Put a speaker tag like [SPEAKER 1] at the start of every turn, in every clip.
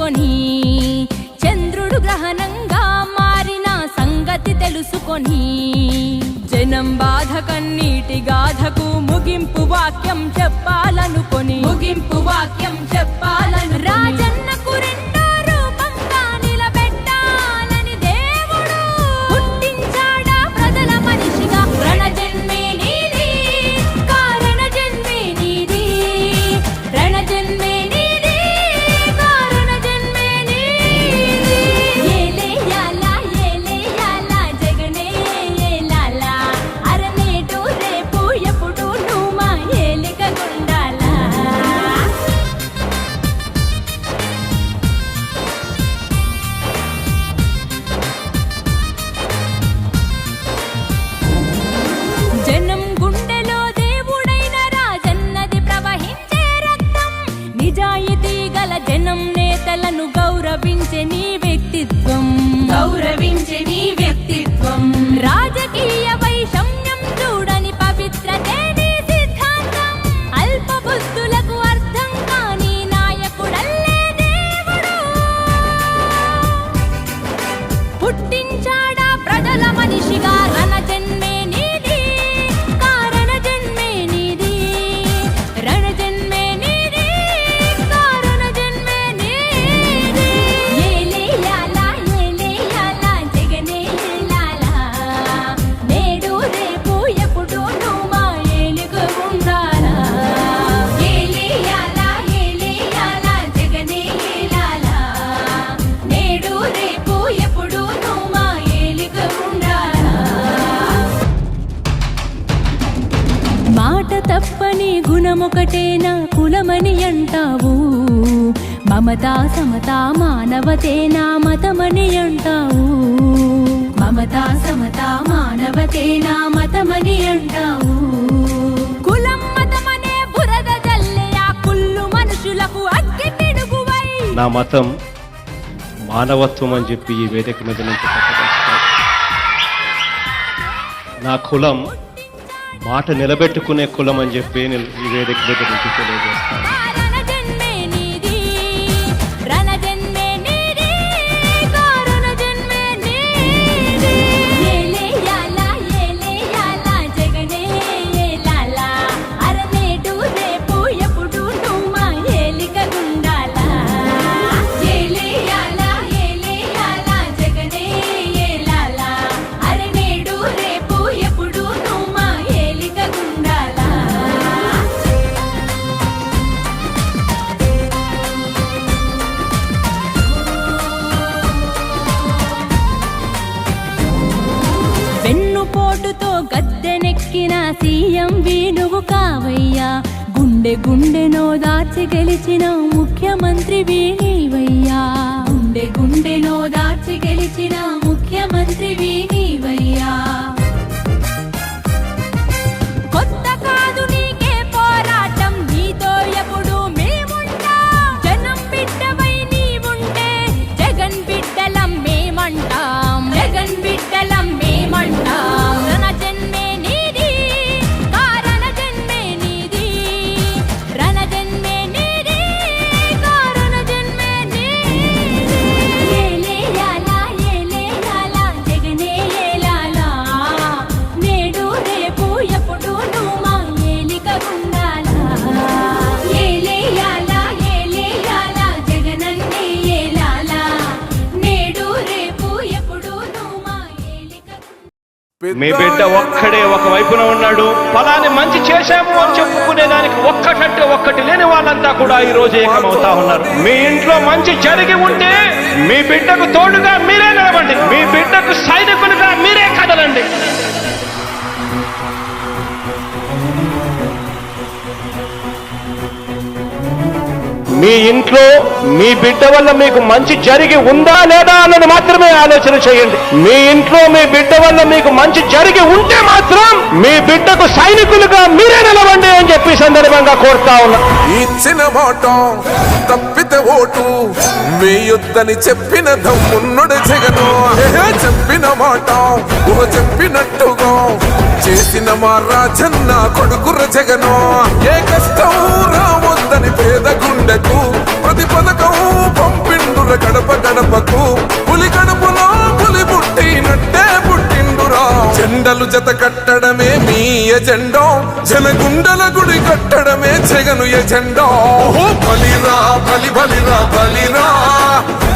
[SPEAKER 1] తెలుసుకొని చంద్రుడు గ్రహణంగా మారిన సంగతి తెలుసుకొని జనం బాధ కన్నీటి గాథకు ముగింపు వాక్యం చెప్పాలనుకొని రాజన్నకు రెండో రూపంగా నిలబెట్టాలని దేవుడు పుట్టించాడా ప్రజల మనిషిగా. రణజన్మే నీది, కారణ జన్మే నీది, రణజన్మే నీది, కారణ జన్మే నీది. ఏలేయాలా ఏలేయాలా జగనే ఏలాలా, అరనేటు రేపు ఎప్పుడు నువ్వు మా ఏలిక గుండాలా. జనం గుండెలో దేవుడైన రాజన్నది ప్రవహించే రక్తం. నిజాయితీ గల జనం నేతలను గౌరవించే నీ వ్యక్తిత్వం, రాజకీయ వైషమ్యం చూడని పవిత్రతే నీ సిద్ధాంతం. అల్ప బుద్ధులకు అర్థం కాని నాయకుడల్లే దేవుడు పుట్టించాడా ప్రజల మనిషిగా. రణజన్మే నీది, కారణ జన్మే నీది, రణజన్మే నీది, కారణ జన్మే నీది. ఏలేయాలా ఏలేయాలా జగనే ఏలాలా, నేడు రేపు ఎప్పుడు నువ్వు మా ఏలిక ఉండాలా. ఏలేయాలా ఏలేయాలా జగనే ఏలాలా, నేడు రేపు ఎప్పుడు నువ్వు మా ఏలిక ఉండాలా. మాట తప్పని గుణమొకటే నా కులమని అంటావు, మమతా సమతా మానవతే నా మతమని అంటావు, మమతా సమతా మానవతే నా మతమని అంటావు. కులం మతమనే బురద జల్లే ఆ కుళ్ళు మనుషులకు అగ్గి పిడుగువై.
[SPEAKER 2] నా మతం మానవత్వం అని చెప్పి ఈ వేదిక మీద నుంచి ప్రకటిస్తాను. నా కులం మాట నిలబెట్టుకునే కులం అని చెప్పి నేను ఈ వేదిక మీద నుంచి తెలియజేస్తాను.
[SPEAKER 1] రణజన్మే నీది, రణజన్మే నీది, కారణ జన్మే నీది. ఏలేయాలా ఏలేయాలా జగనే ఏలాలా, అరనేటు రేపు ఎప్పుడు నువ్వు మా ఏలిక గుండాలా. ఏలేయాలా ఏలేయాలా జగనే ఏలాలా, అరనేడు రేపు ఎప్పుడు నువ్వు మా ఏలిక గుండాలా. వెన్నుపోటుతో గద్దెనెక్కిన సీఎం నువ్వు కావయ్యా, గుండె గుండెనో దాచి గెలిచిన ముఖ్యమంత్రి నీవయ్యా, గుండె గుండెనో దాచి గెలిచిన ముఖ్యమంత్రి నీవయ్యా. కొత్త కాదు నీకే పోరాటం, నీతో ఎప్పుడు మేముంటాం. జనం బిడ్డవై నీవుంటే జగన్ బిడ్డలం మేమంటాం, జగన్ బిడ్డలం మేమంటాం. రణజన్మే నీది, కారణ జన్మే నీది, రణజన్మే నీది, కారణ జన్మే నీది. ఏలేయాలా ఏలేయాలా జగనే ఏలాలా, నేడు రేపు ఎప్పుడు నువ్వు మా ఏలిక గుండాలా. ఏలేయాలా ఏలేయాలా జగనన్నే ఏలాలా, నేడు రేపు ఎప్పుడు నువ్వు మా ఏలిక.
[SPEAKER 2] మీ బిడ్డ ఒక్కడే ఒక వైపున ఉన్నాడు. ఫలాన్ని మంచి చేశాము అని చెప్పుకునే దానికి ఒక్కటంటే ఒక్కటి లేని వాళ్ళంతా కూడా ఈ రోజు ఏకమవుతా ఉన్నారు. మీ ఇంట్లో మంచి జరిగి ఉంటే మీ బిడ్డకు తోడుగా మీరే నిలబండి, మీ బిడ్డకు సైనికులుగా మీరే కదలండి. మీ ఇంట్లో మీ బిడ్డ వల్ల మీకు మంచి జరిగి ఉందా లేదా అన్నది మాత్రమే ఆలోచన చేయండి. మీ ఇంట్లో మీ బిడ్డ వల్ల మీకు మంచి జరిగి ఉంటే మాత్రం మీ బిడ్డకు సైనికులుగా మీరే నిలవండి అని చెప్పి సందర్భంగా కోరుతా ఉన్నా.
[SPEAKER 3] ఇచ్చిన మాట తప్పితే ఓటు మీ యుద్ధని చెప్పిన దమ్మున్నడు జగను. చెప్పిన మాట చెప్పినట్టుగా చేసిన మా రాజన్న కొడుకుర జగను. ఏ కష్టం రావద్దని పేద గుండె ప్రజలకు ప్రతి పథకం పంపిండుర గడప గడపకు పులి గడపలో పులి పుట్టినట్టే పుట్టిండురా జెండలు జత కట్టడమే మీ ఎజెండా జనగుండల గుడి కట్టడమే జగను ఎజెండా బలిరా బలి బలిరా బలిరా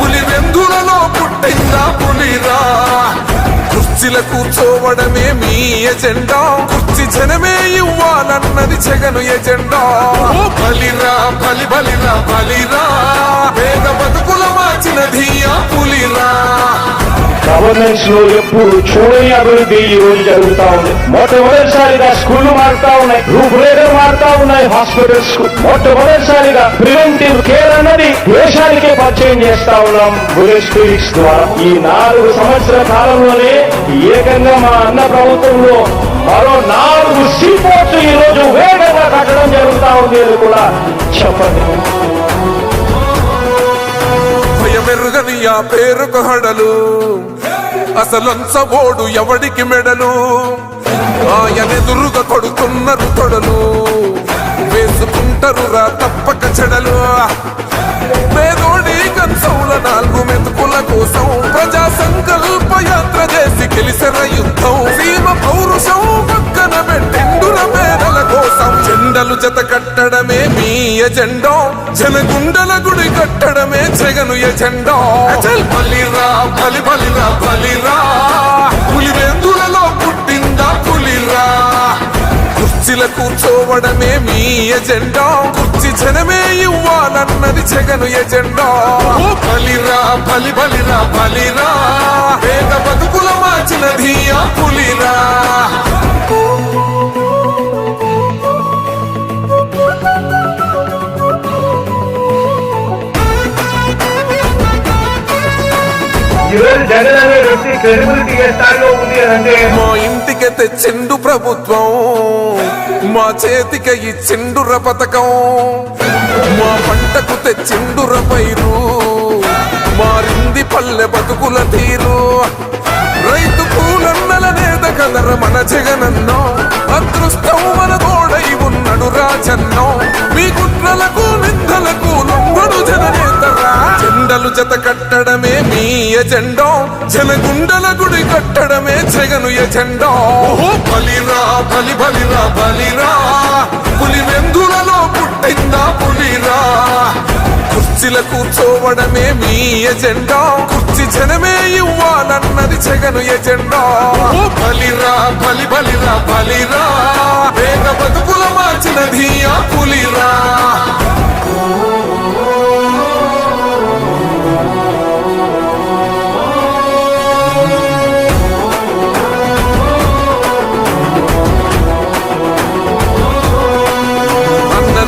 [SPEAKER 3] పులి వెందులలో పుట్టిందా పులిరా కుర్చీల కూర్చోవడమే మీ ఎజెండా కుర్చీ జనమే ఇవ్వాలన్నది జగను ఎజెండా బలిరా బలి బలిరా బలిరా పేద బతుకుల మార్చినది ఆ పులిరా
[SPEAKER 2] గవర్నెన్స్ లో ఎప్పుడు చూడని అభివృద్ధి ఈ రోజు జరుగుతా ఉంది. మొట్టమొదటిసారిగా స్కూళ్లు మారుతా ఉన్నాయి, రూపురేఖలు మారుతా ఉన్నాయి, హాస్పిటల్స్ మొట్టమొదటిసారిగా ప్రివెంటివ్ కేర్ అన్నది దేశానికే పరిచయం చేస్తా ఉన్నాం బుల్లెట్ క్లినిక్స్ ద్వారా. ఈ 4 సంవత్సరాల కాలంలోనే ఏకంగా మా అన్న ప్రభుత్వంలో మరో 4 సీపోర్ట్స్ ఈ రోజు వేగంగా కట్టడం జరుగుతా ఉంది అని కూడా చెప్పండి.
[SPEAKER 3] భయమెరుగని ఆ పేరుకు హడలు అసలంచబోడు ఎవడికి మెడలు ఆయనెదురుగా కొడుతున్నారు తొడలు వేసుకుంటారు రా తప్పక చెడలు పేదోడి కంచంల 4 మెతుకుల కోసం ప్రజా సంకల్ప యాత్ర చేసి గెలిసిన యుద్ధం సీమ పౌరుషం పక్కన పెట్టిండుర పేదల కోసం జెండలు జత కట్టడమే మీ ఎజెండా జనగుండల గుడి కట్టడమే జగను ఎజెండా బలిరా బలి బలిరా బలిరా పులి వెందులలో పుట్టిందా పులిరా కుర్చీల కూర్చోవడమే మీ ఎజెండా కుర్చీ జనమే ఇవ్వాలన్నది జగను ఎజెండా బలిరా బలి బలిరా బలిరా పేద బతుకుల మార్చినది ఆ పులిరా
[SPEAKER 2] ఈరోజు జగన్ అనే వ్యక్తి క్రెడిబిలిటీ ఏ స్థాయిలో ఉంది అంటే
[SPEAKER 3] మా ఇంటికి తెచ్చిండు ప్రభుత్వం మా చేతికి ఇచ్చిండుర పథకం మా పంటకు తెచ్చిండుర పైరు మారింది పల్లె బతుకుల తీరు రైతు కూలన్నల నేత కదర మన జగనన్నో అదృష్టం మన తోడై ఉన్నడు రాజన్నో మీ కుట్రలకు నిందలకు లొంగడు జననేతరా జెండలు జత కట్టడమే మీ ఎజెండా జనగుండల గుడి కట్టడమే జగను ఎజెండా బలిరా బలి బలిరా బలిరా పులి వెందులలో పుట్టిందా పులిరా కుర్చీల కూర్చోవడమే మీ ఎజెండా కుర్చీ జనమే ఇవ్వాలన్నది జగను ఎజెండా బలిరా బలి బలిరా బలిరా పేద బతుకుల మార్చినది ఆ పులిరా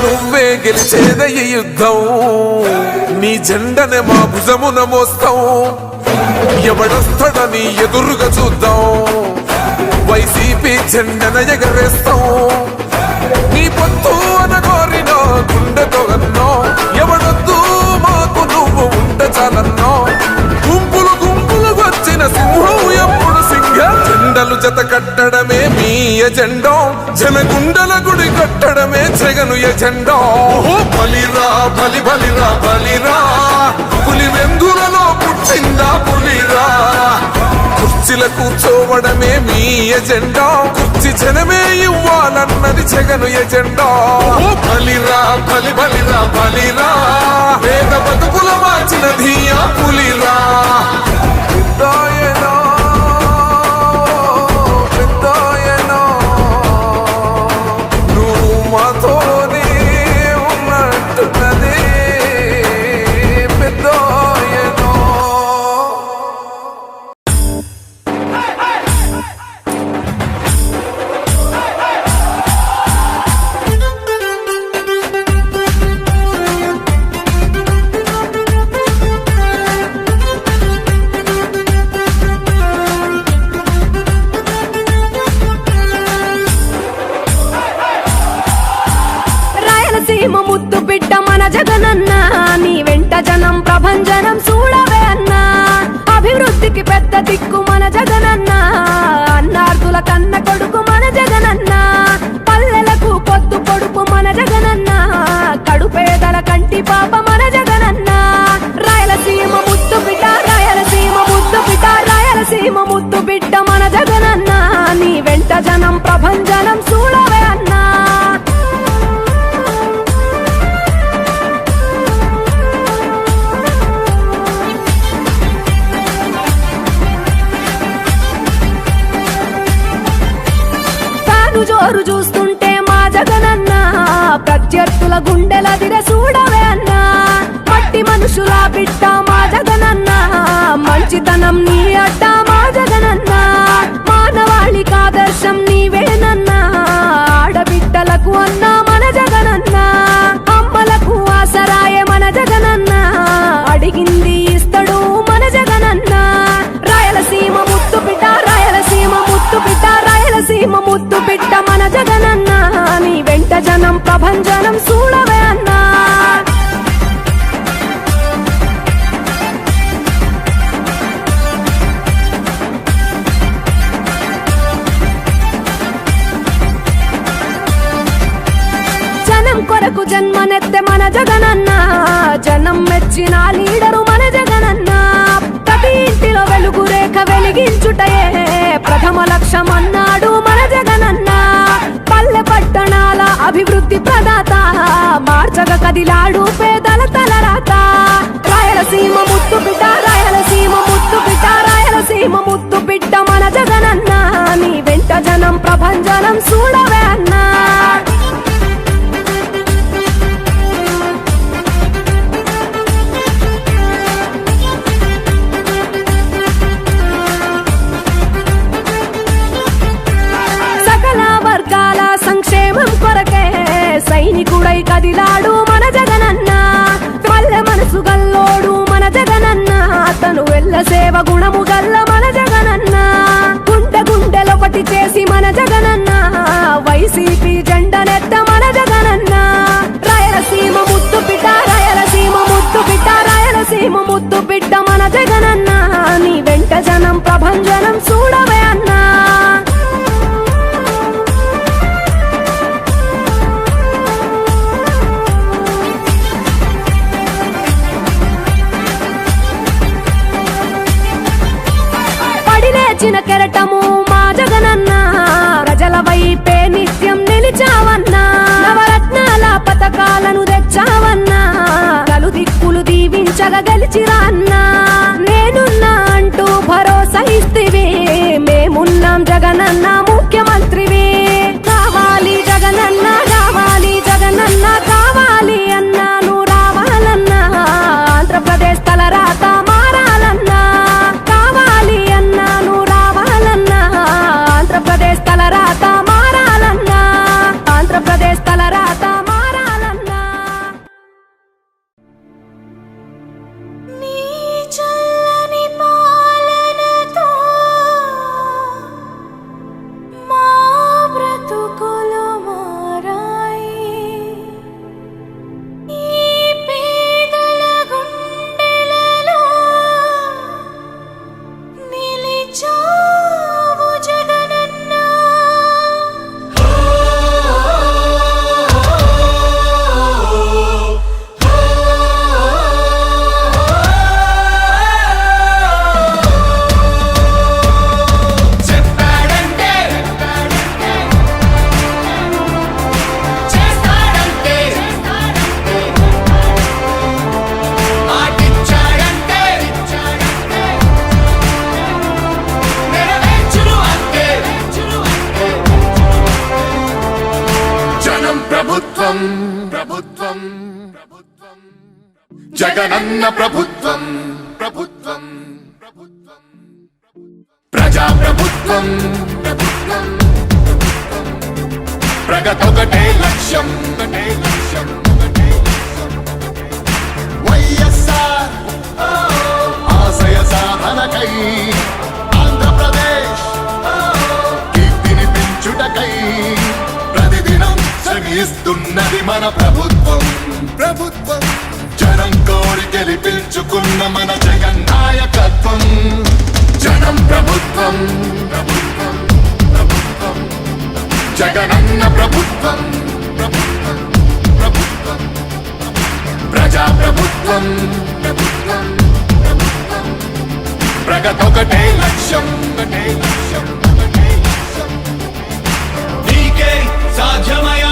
[SPEAKER 3] నువ్వే గెలిచేద ఈ యుద్ధం నీ జెండనే మా భుజమున మోస్తాం ఎవడొస్తాడని ఎదురుగా చూద్దాం వైసీపీ జెండన ఎగరేస్తాం నీ పొత్తు అనగోరిన గుండెతో అన్నో ఎవడొద్దు మాకు నువ్వు ఉంటే చాలన్నో గుంపులు గుంపులు వచ్చిన సింహం ఎప్పుడు సింహ జెండలు జత కట్టడమే మీ ఎజెండా జనగుండల గుడి కట్టడమే జగను ఎజెండా బలిరా బలి బలిరా బలిరా పులి వెందులలో పుట్టిందా పులిరా కుర్చీల కూర్చోవడమే మీ ఎజెండా కుర్చీ జనమే ఇవ్వాలన్నది జగను ఎజెండా బలిరా బలి బలిరా బలిరా పేద బతుకుల మార్చినది ఆ పులిరా
[SPEAKER 1] సీమ ముద్దు బిడ్డ మన జగనన్న నీ వెంట జనం ప్రభంజనం చూడవే అన్నా అభివృద్ధికి పెద్ద దిక్కు మన జగనన్న అన్నార్థుల కన్న కొడుకు మన జగనన్న పల్లెలకు పొద్దు పొడుపు మన జగనన్న కడుపేదల కంటి కంటి పాప మన జగనన్న. రాయలసీమ ముద్దు బిడ్డ, రాయలసీమ ముద్దు బిడ్డ, రాయలసీమ ముద్దు బిడ్డ మన జగనన్న. నీ వెంట జనం ప్రభంజనం చూడవే అన్నా. జోరు చూస్తుంటే మా జగనన్న, ప్రత్యర్థుల గుండెల దిర చూడవే అన్నా. మట్టి మనుషుల బిడ్డ మా జగనన్న, మంచితనం నీ అడ్డ మా జగనన్న. మానవాళికి ఆదర్శం నీవేనన్నా, ఆడబిడ్డలకు అన్నా మన జగనన్న. అమ్మలకు ఆసరాయే మన జగనన్న, అడిగింది ఇస్తడు మన జగనన్న. రాయలసీమ ముద్దు బిడ్డ, రాయలసీమ ముద్దు బిడ్డ, రాయలసీమ ముద్దు బిడ్డ మన జగనన్న. నీ వెంట జనం ప్రభంజనం చూడవే అన్నా. జనం కొరకు జన్మనెత్తే మన జగనన్న, జనం మెచ్చిన లీడరు మన జగనన్న. ప్రతి ఇంటిలో వెలుగు రేఖ వెలిగించుటయే ప్రథమ లక్ష్యం అన్నాడు మన జగనన్న. పల్లె పట్టణాల అభివృద్ధి ప్రదాత, మార్చగ కదిలాడు పేదల తలరాత. రాయలసీమ ముద్దు బిడ్డ, రాయలసీమ ముద్దు బిడ్డ, రాయలసీమ ముద్దు బిడ్డ మన జగనన్న. నీ వెంట జనం ప్రభంజనం చూడవే అన్నా. సంక్షేమం కొరకే సైనికుడై కదిలాడు మన జగనన్న. పల్లె మనసు గల్లోడు మన జగనన్న, తను వెళ్ళ సేవ గుణము గల్ల మన జగనన్న. గుండె గుండెలొకటి చేసి మన జగనన్న, వైసీపీ జెండనెత్త మన జగనన్న. రాయలసీమ ముద్దు బిడ్డ, రాయలసీమ ముద్దు బిడ్డ, రాయలసీమ ముద్దు బిడ్డ మన జగనన్న. నీ వెంట జనం ప్రభంజనం చూడవే అన్నా. లేచిన కెరటము మా జగనన్న, ప్రజల వైపే నిత్యం నిలిచావన్నా. నవరత్నాల పథకాలను తెచ్చావన్నా, కలు దిక్కులు దీవించగా గెలిచిరా అన్నా. నేనున్నా అంటూ భరోసా ఇస్తివి, మేమున్నాం జగనన్న ముఖ్యమంత్రివి. కావాలి జగనన్న, కావాలి జగనన్న, కావాలి అన్నా నువ్వు రావాలన్నా. ఆంధ్రప్రదేశ్ తలరాత మారాలన్నా, కావాలి అన్నా నువ్వు రావాలన్నా. ఆంధ్రప్రదేశ్ తలరాత మారాలన్నా, ఆంధ్రప్రదేశ్ తలరాత మారాలన్నా. నీ చల్లని పాలనతో మా బ్రతుకులు మారాయి. ఈ పేదల గుండెలలో నిలిచావు జగనన్న.
[SPEAKER 4] చెప్పాడంటే చేస్తాడంటే, మాటిచ్చాడంటే నెరవేర్చును అంతే.
[SPEAKER 3] జనం ప్రభుత్వం, ప్రభుత్వం, ప్రభుత్వం, జగనన్న ప్రభుత్వం, ప్రభుత్వం, ప్రభుత్వం, ప్రజా ప్రభుత్వం, ప్రభుత్వం, ప్రగతొకటే లక్ష్యం, ఒకటే లక్ష్యం, ఒకటే లక్ష్యం. వైఎస్ఆర్ ఆశయ సాధనకై ఆంధ్రప్రదేశ్ కీర్తిని పెంచుటకై ప్రతిదినం శ్రమిస్తున్నది మన ప్రభుత్వం, ప్రభుత్వం. జనం కోరి గెలిపించుకున్న మన జగన్ నాయకత్వం. జనం ప్రభుత్వం, ప్రభుత్వం, ప్రభుత్వం, జగనన్న ప్రభుత్వం, ప్రభుత్వం, ప్రభుత్వం. ప్రజా ప్రజాప్రభుత్వం ప్రగతొకటే లక్ష్యం
[SPEAKER 5] నీకే సాధ్యమయ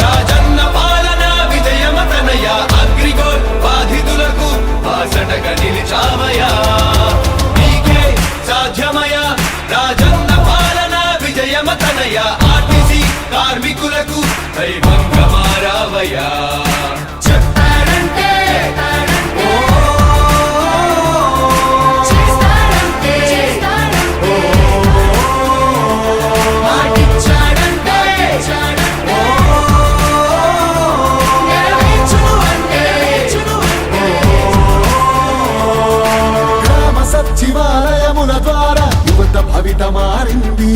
[SPEAKER 5] రాజన్న పాలన విజయమతనయ అగ్రిగోల్ బాధితులకు బాసటగా నిలిచామయా నీకే సాధ్యమయ రాజన్న పాలన విజయమతనయ ఆర్టీసీ కార్మికులకు దైవంగా మారావయ్యా
[SPEAKER 4] చెప్పాడంటే చేస్తాడంటే మాటిచ్చాడంటే నెరవేర్చును అంటే
[SPEAKER 3] గ్రామ సచివాలయముల ద్వారా యువత భవిత మారింది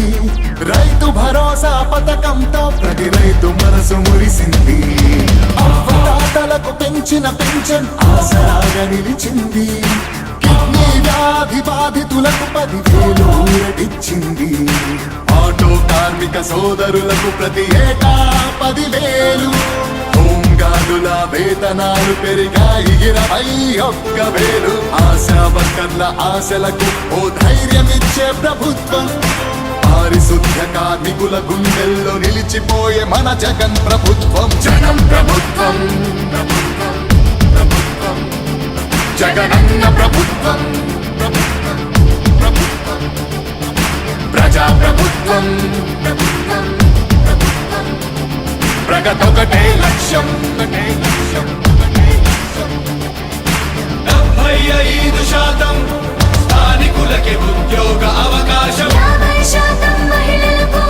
[SPEAKER 3] రైతు భరోసా పథకంతో ప్రతి రైతు మనసు మురిసింది అవ్వతాతలకు పెంచిన పెన్షన్ ఆసరాగా నిలిచింది కిడ్నీ వ్యాధి బాధితులకు 10,000 ఊరటిచ్చింది ఆటో కార్మిక సోదరులకు ప్రతి ఏటా 10,000 హోంగార్డుల వేతనాలు పెరిగాయి 21,000 ఆశా వర్కర్ల ఆశలకు ఓ ధైర్యమిచ్చే ప్రభుత్వం పారిశుద్ధ్య కార్మికుల గుండెల్లో నిలిచిపోయే మన జగన్ ప్రభుత్వం జనం ప్రభుత్వం జగనన్న ప్రభుత్వం ప్రజా ప్రభుత్వం ప్రగతొకటే లక్ష్యం
[SPEAKER 5] 75% స్థానికులకే ఉద్యోగ అవకాశం
[SPEAKER 4] 50% మహిళలకు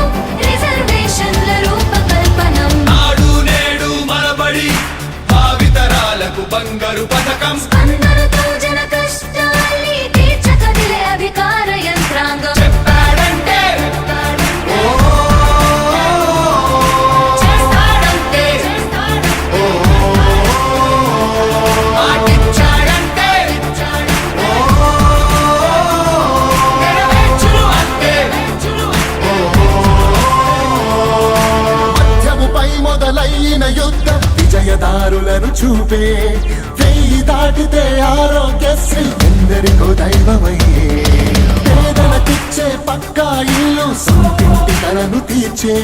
[SPEAKER 4] రిజర్వేషన్ల రూపకల్పనం
[SPEAKER 5] నాడు నేడు మనబడి భావితరాలకు బంగారు పథకం
[SPEAKER 4] అందరితో జన కష్టాల్ని తీర్చకదిలే అధికార యంత్రాంగం
[SPEAKER 5] చెప్పాడంటే
[SPEAKER 4] చేస్తాడంటే
[SPEAKER 5] మాటిచ్చాడంటే
[SPEAKER 4] నెరవేర్చును అంటే
[SPEAKER 3] మధ్యముపై మొదలైన యుద్ధం విజయదారులను చూపే 1000 దాటితే ఆరోగ్యశ్రీ ఎందరికో దైవమయ్యే పేదలకిచ్చే పక్కా ఇల్లు సొంతింటి కలను తీర్చే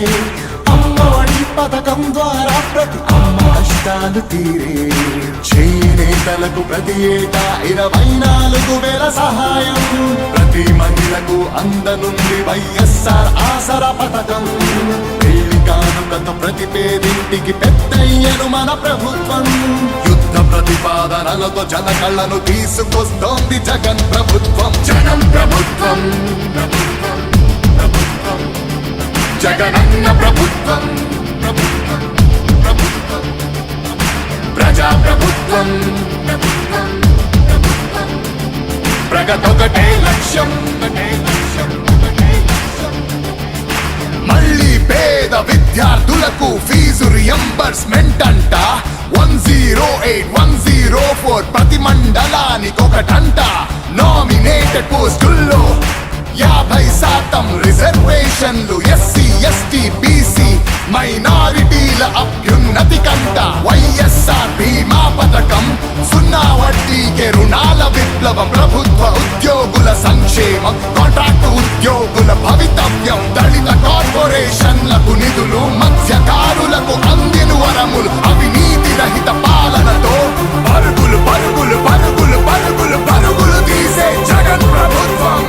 [SPEAKER 3] అమ్మఒడి పథకం ద్వారా ప్రతి అమ్మ కష్టాలు తీరే చేనేతలకు ప్రతి ఏటా 24,000 సహాయం ప్రతి మహిళకు అందనుంది వైఎస్ఆర్ ఆసరా పథకం పెళ్లి కానుకతో ప్రతి పేదింటికి పెద్దయ్యను మన ప్రభుత్వం యుద్ధ ప్రతిపాదనలతో జన కళ్ళను తీసుకొస్తోంది జగన్ ప్రభుత్వం జనం ప్రభుత్వం జగనన్న ప్రభుత్వం ప్రజా ప్రభుత్వం ప్రగతొకటే లక్ష్యం మళ్ళీ పేద విద్యార్థులకు ఫీజు రియంబర్స్మెంట్ అంట 108-104 ప్రతి మండలానికొకటంట నామినేటెడ్ పోస్టుల్లో 50% రిజర్వేషన్లు ఎస్సీ ఎస్టీ బీసీ మైనారిటీల అభ్యున్నతి కంట వైఎస్ఆర్ బీమా పథకం 0 వడ్డీకే రుణాల విప్లవం ప్రభుత్వ ఉద్యోగుల సంక్షేమం కాంట్రాక్టు ఉద్యోగుల భవితవ్యం దళిత కార్పొరేషన్లకు నిధులు మత్స్యకారులకు అందిన వరములు అవినీతి రహిత పాలనతో పరుగులు పరుగులు పరుగులు పరుగులు పరుగులు తీసే జగన్ ప్రభుత్వం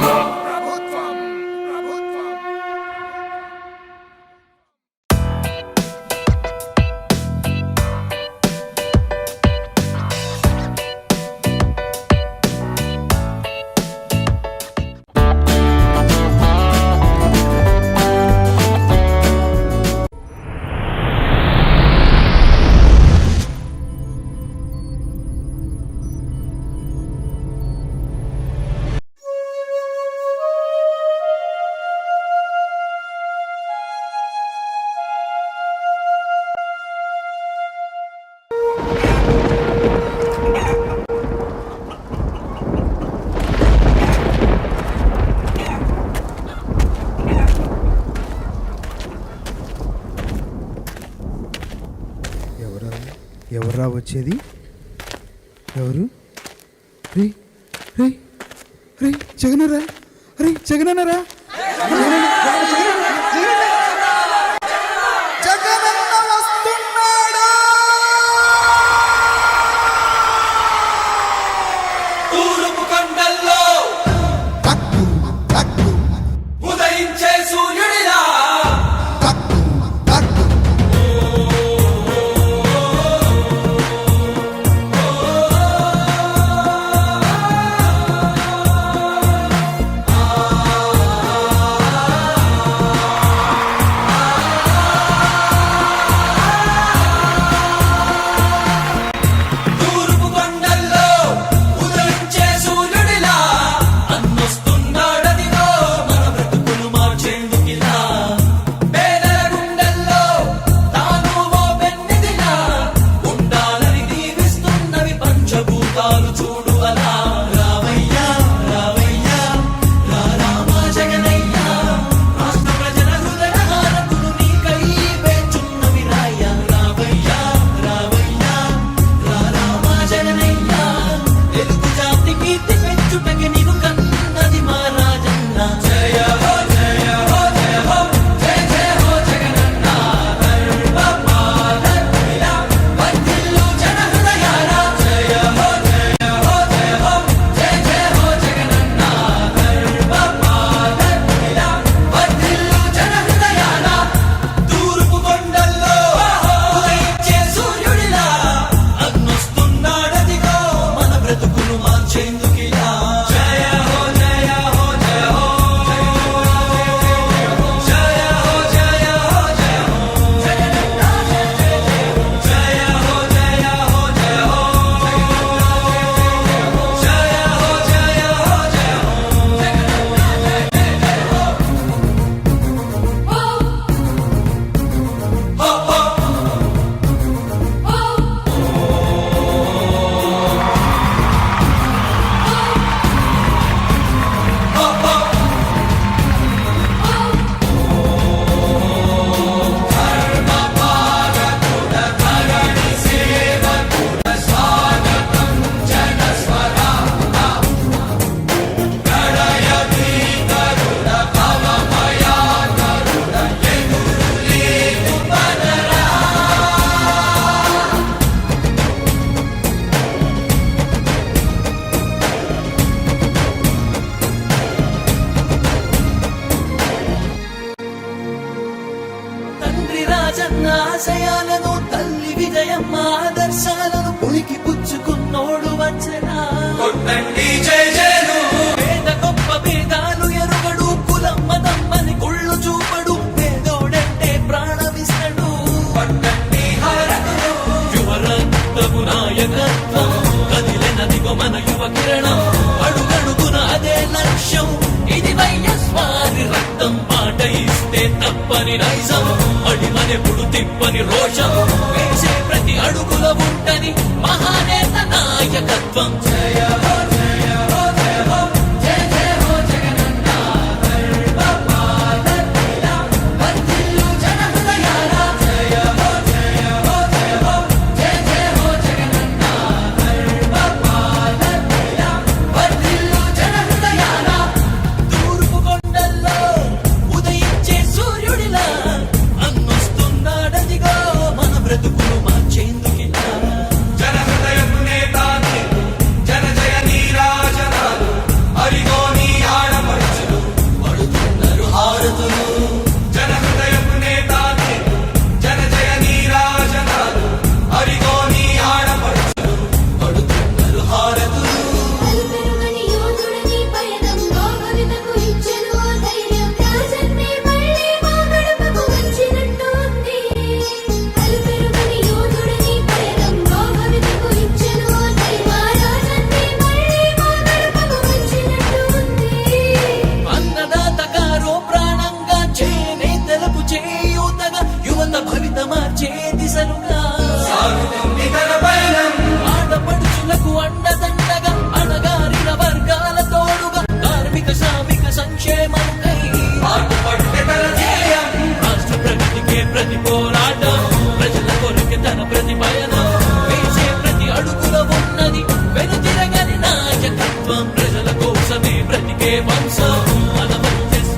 [SPEAKER 6] ఎవర్రా వచ్చేది? ఎవరు? రే రే రే జగనరా, రే జగనరా, జగనన్న వస్తున్నాడు.
[SPEAKER 5] తూర్పు కొండల్లో ఉదయించే సూర్యుడిలా తూర్పు కొండల్లో ఉదయించే సూర్యుడిలా అన్నొస్తున్నాడదిగో మన బ్రతుకులు మార్చేందుకిలా పేదల గుండెల్లో తాను ఓ పెన్నిదిలా ఉండాలని దీవిస్తున్నవి పంచభూతాలు చూడు అలా రావయ్యా రావయ్యా రా రామా జగనయ్యా రాష్ట్ర ప్రజల హృదయ హారతులు నీకై వేచున్నవి రాయ్యా రావయ్యా రావయ్యా రా రామా జగనయ్యా తెలుగు జాతి కీర్తి పెంచుటకి నీవు కన్నది మా రాజన్న జయ హో జయ హో జయ హో జయ జయ హో జగనన్న సర్వపాలకుడా వర్ధిల్లు జన హృదయాల జయ హో జయ హో జయ హో జయ జయ హో జగనన్న సర్వపాలకుడా వర్ధిల్లు జన హృదయాల తూర్పు కొండల్లో ఉదయించే సూర్యుడిలా అన్నొస్తున్నాడదిగో మన బ్రతుకులు మార్చేందుకిలా జయ హో జయ హో జయ హో జయ హో జయ హో జయ హో జగనన్న జయ జయ జయ హో జయ హో జయ హో జయ హో జయ హో జయ హో జగనన్న జయ జయ హో హో తండ్రి రాజన్న ఆశయాలను తల్లి విజయమ్మ ఆదర్శాలను పులికి పుచ్చుకున్నోడు వచ్చనా కొట్టండి జయ జయలు పేద గొప్ప భేదాలు ఎరుగడు కులం మతమ్మని కుళ్ళు చూపడు పేదోడంటే ప్రాణమిస్తడు పట్టండి హారతులు యువరక్తపు నాయకత్వం కదిలినదిగో మన యువ కిరణం అడుగడుగున అదే లక్ష్యం ఇది వైఎస్వారి రక్తం పాట ఇస్తే తప్పని నైజం అడిమనెప్పుడు తిప్పని రోషం వేసే ప్రతి అడుగుల ఉంటని మహానేత నాయకత్వం జయ హో జయ హో జయ హో జయ జయ హో జగనన్న సర్వపాలకుడా వర్ధిల్లు జన హృదయాల జయ హో జయ హో జయ హో జయ జయ హో జగనన్న సర్వపాలకుడా వర్ధిల్లు జన హృదయాల తూర్పు కొండల్లో ఉదయించే సూర్యుడిలా అన్నొస్తున్నాడదిగో మన బ్రతుకులు మార్చేందుకిలా జన హృదయపు నేత నీవు జన జయ కోసమే బ్రతికే వంశం మన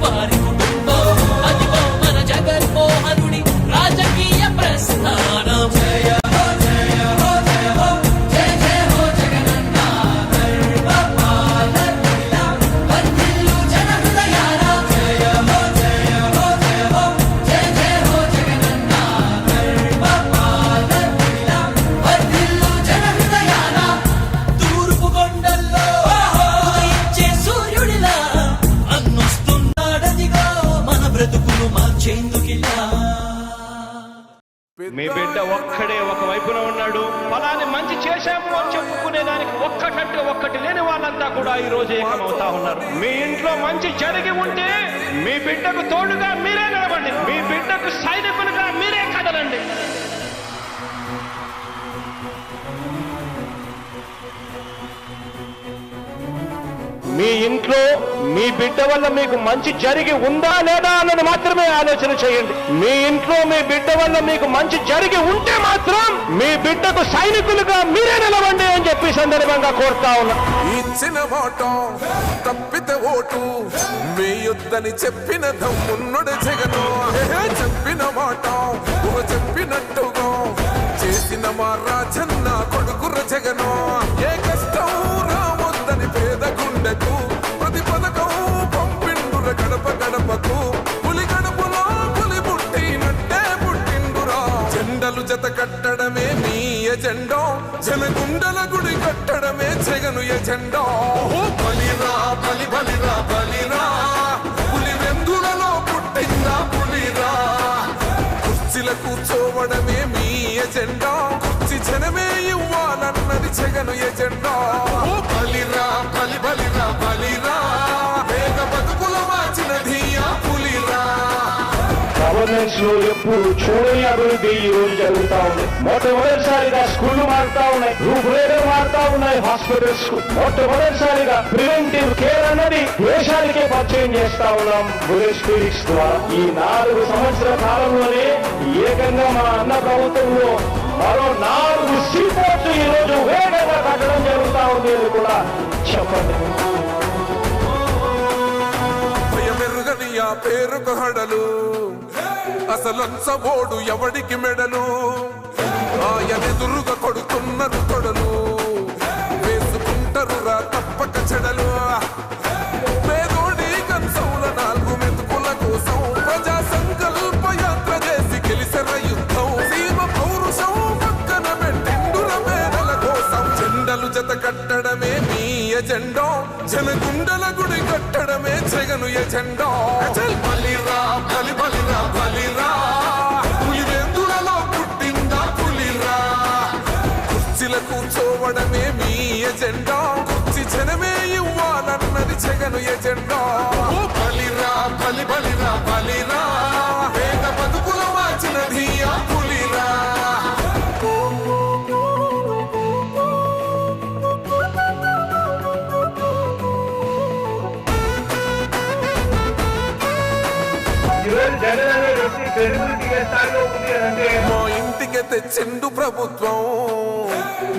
[SPEAKER 5] వారి కుటుంబం అదిగో మన జగన్మోహనుడి రాజకీయ ప్రస్థానం జయ హో జయ హో జయ హో జయ జయ హో జగనన్న గర్భపాలకుడిలా వర్ధిల్లు జన హృదయాల జయ హో జయ హో జయ హో జయ జయ హో జగనన్న గర్భపాలకుడిలా వర్ధిల్లు జన హృదయాల తూర్పు కొండల్లో ఉదయించే సూర్యుడిలా అన్నొస్తున్నాడదిగో మన బ్రతుకును మార్చేందుకిలా
[SPEAKER 2] మీ బిడ్డ ఒక్కడే ఒక వైపున ఉన్నాడు. ఫలాన్ని మంచి చేశాము అని చెప్పుకునేదానికి ఒక్కటంటే ఒక్కటి లేని వాళ్ళంతా కూడా ఈ రోజు ఏకమవుతా ఉన్నారు. మీ ఇంట్లో మంచి జరిగి ఉంటే మీ బిడ్డకు తోడుగా మీరే నిలబండి. మీ బిడ్డకు సైనికులుగా మీరే కదలండి. మీ ఇంట్లో మీ బిడ్డ వల్ల మీకు మంచి జరిగి ఉందా లేదా అన్నది మాత్రమే ఆలోచన చేయండి. మీ ఇంట్లో మీ బిడ్డ వల్ల మీకు మంచి జరిగి ఉంటే మాత్రం మీ బిడ్డకు సైనికులుగా మీరే నిలవండి అని చెప్పి సందర్భంగా కోరుతా ఉన్నా.
[SPEAKER 7] ఇచ్చిన మాట తప్పితే ఓటు మీ యుద్ధని చెప్పిన దమ్మున్నడు జగను చెప్పిన మాట చెప్పినట్టుగా చేసిన మా రాజన్న కొడుకుర జగను ఏ కష్టం రావద్దని పేద గుండెకు ప్రతి పథకం పంపిండుర గడప గడపకు పులి గడపలో పులి పుట్టినట్టే పుట్టిండురా జెండలు జత కట్టడమే మీ ఎజెండా జనగుండల గుడి కట్టడమే జగను ఎజెండా బలిరా బలి బలిరా బలిరా పులి వెందులలో పుట్టిందా పులిరా కుర్చీల కూర్చోవడమే మీ ఎజెండా కుర్చీ జనమే ఇవ్వాలన్నది జగను ఎజెండా బలిరా బలి బలిరా బలిరా వేగ బతుకుల మార్చినది ఆ పులిరా
[SPEAKER 2] గవర్నెన్స్ లో ఎప్పుడు చూడని అభివృద్ధి ఈ రోజు జరుగుతా ఉంది. మొట్టమొదటిసారిగా స్కూళ్లు మారుతా ఉన్నాయి, రూపురేఖలు మారుతా ఉన్నాయి. హాస్పిటల్స్ మొట్టమొదటిసారిగా ప్రివెంటివ్ కేర్ అన్నది దేశానికే పరిచయం చేస్తా ఉన్నాం బుల్లెట్ స్పీడ్స్ ద్వారా. ఈ 4 సంవత్సరాల కాలంలోనే ఏకంగా మా అన్న ప్రభుత్వంలో మరో 4 సీపోర్ట్స్ ఈ రోజు వేగంగా కట్టడం జరుగుతా ఉంది అని కూడా చెప్పండి.
[SPEAKER 7] భయమెరుగని ఆ పేరుకు హడలు అసలంచబోడు ఎవడికి మెడలు ఆయనెదురుగా కొడుతున్నారు తొడలు వేసుకుంటారు రా తప్పక చెడలు పేదోడి కంచౌల 4 మెతుకుల కోసం ప్రజా సంకల్ప యాత్ర చేసి గెలిసెర యుద్ధం సీమ పౌరుషం పక్కన పెట్టిండుల పేదల కోసం జెండలు జత కట్టడమే మీ ఎజెండా జనగుండల గుడి కట్టడమే జగను ఎజెండా బలిరా బలి బలిరా బలిరా పులి వెందులలో పుట్టిందా పులిరా కుర్చీల కూర్చోవడమే మీ ఎజెండా కుర్చీ జనమే ఇవ్వాలన్నది జగను ఎజెండా బలిరా బలి బలిరా బలిరా వేగ బతుకుల మార్చినది ఆ పులిరా మా ఇంటికి తెచ్చిండు ప్రభుత్వం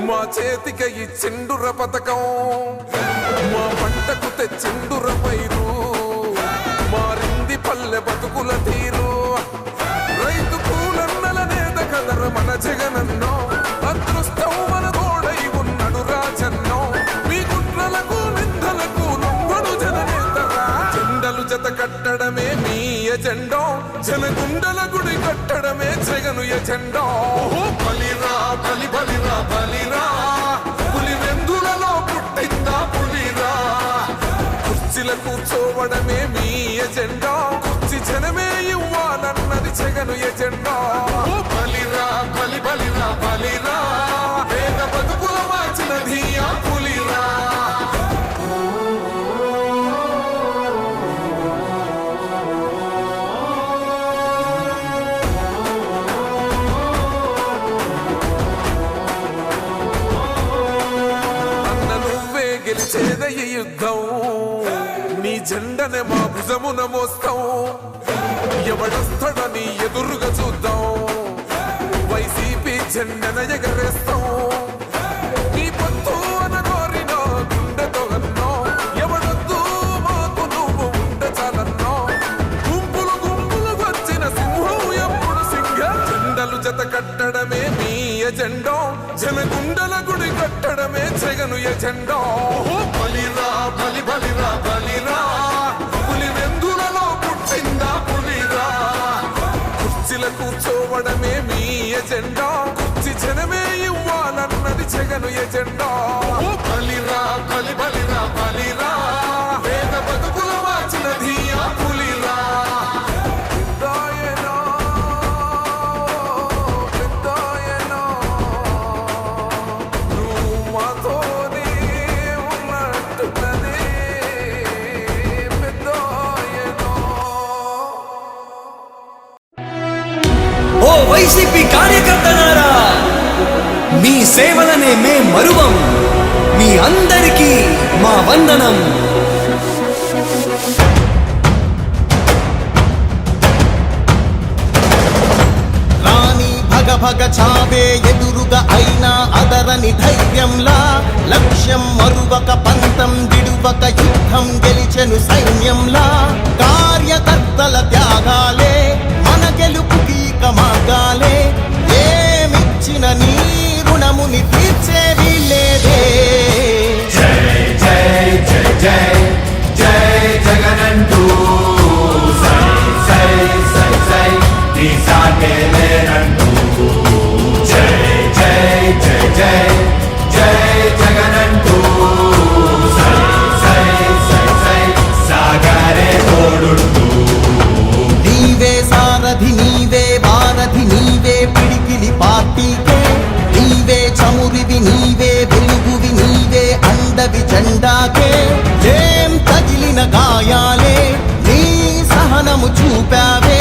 [SPEAKER 7] మా చేతికి ఇచ్చిండుర పథకం మా పంటకు తెచ్చిండుర పైరు మారింది పల్లె బతుకుల తీరు రైతు కూలన్నల నేత కదర మన జగనన్నో అదృష్టం మన తోడై ఉన్నాడు రాజన్నో మీ కుట్రలకు నిందలకు నొంగడు జననేతరా జెండలు జత కట్టడమే మీ ఎజెండా జనగుండల గుడి కట్టడమే జగను ఎజెండా బలిరా బలి బలిరా బలిరా పులి వెందులలో పుట్టిందా పులిరా కుర్చీల కూర్చోవడమే మీ ఎజెండా కుర్చీ జనమే ఇవ్వాలన్నది జగను ఎజెండా బలిరా బలి బలిరా బలిరా వేగ బతుకుల మార్చినది ఆ పులిరా గెలిచేద ఈ యుద్ధం నీ జెండనే మా భుజమున మోస్తాం ఎవడొస్తాడని ఎదురుగా చూద్దాం వైసీపీ జెండన ఎగరేస్తాం నీ పొత్తు అనగోరిన గుండెతో అన్నాం ఎవడు ఎజెండా బలిరా బలి బలిరా బలిరా పులి వెందులలో పుట్టిందా పులిరా కుర్చీల కూర్చోవడమే మీ ఎజెండా కుర్చీ జనమే ఇవ్వాలన్నది జగను ఎజెండా బలిరా బలి బలిరా బలిరా వేద బతుకుల మార్చినది ఆ పులిరా పెద్దాయనా, పెద్దాయనా, నువ్వు మాతోనే ఉన్నట్టున్నదే పెద్దాయనా.
[SPEAKER 5] ఓ వైసీపీ కార్యకర్తలారా, మీ సేవలనే మే మరువం. మీ అందరికీ మా వందనం.
[SPEAKER 8] రాణి భగ భగ చావే ఎదురుగా అయినా అదరని ధైర్యంలా లక్ష్యం మరువక పంతం విడువక యుద్ధం గెలిచెను సైన్యంలా కార్యకర్తల త్యాగాలే మన గెలుపుకి ఇక మార్గాలే ఏమిచ్చిన నీ రుణముని తీర్చేది లేదే.
[SPEAKER 5] జై జై జై జై జై జగనంటూ సై సై సై సై నీ సాటే లేనంటూ జై జై జై జై జై జగనంటూ సై సై సై సై సాగరే తోడుంటూ
[SPEAKER 8] నీవే సారథి నీవే వారధి నీవే పిడికిలి పార్టీకే నీవే చమురివి నీవే వెలుగువి నీవే అండవి జెండాకే ఏం తగిలిన గాయాలే నీ సహనము చూపావే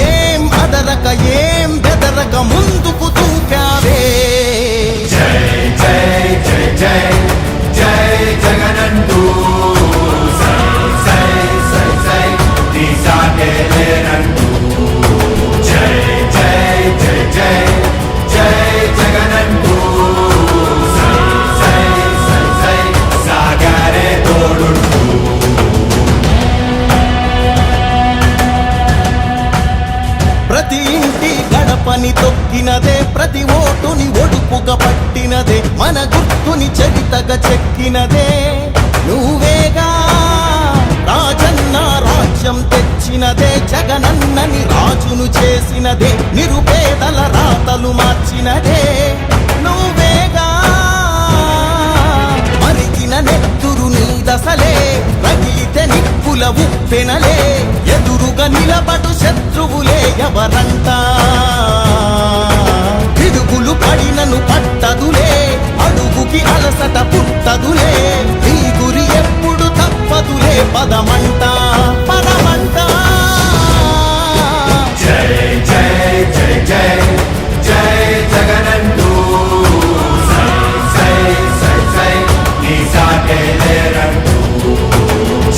[SPEAKER 8] ఏం అదరక ఏం బెదరక ముందుకు చూపావే.
[SPEAKER 5] జై జై జై జై జై జగనంటూ సై సై సై సై నీ సాటే లేనంటూ జై జై జై జై జై జగనంటూ సై సై సై సై సాగరే తోడుంటూ
[SPEAKER 8] ప్రతి ఇంటి గడపని తొక్కినదే ప్రతి ఓటుని ఒడుపుగా పట్టినదే మన గుర్తుని చరితగా చెక్కినదే నువ్వేగా రాజన్న రాజ్యం తెచ్చినదే జగనన్నని రాజును చేసినదే నిరుపేదల రాతలు మార్చినదే నువ్వేగా మరిగిన నెత్తురు నీ దశలే రగిలితే నిప్పుల ఉప్పెనలే ఎదురుగా నిలబడు శత్రువులే ఎవరంట పిడుగులు పడినను పట్టదులే అడుగుకి అలసట పుట్టదులే నీ గురి ఎప్పుడు తప్పదులే పదమంట పదమంట.
[SPEAKER 5] జై జై జై జై జై జగనంటూ సై సై సై సై నీ సాటే లేరంటూ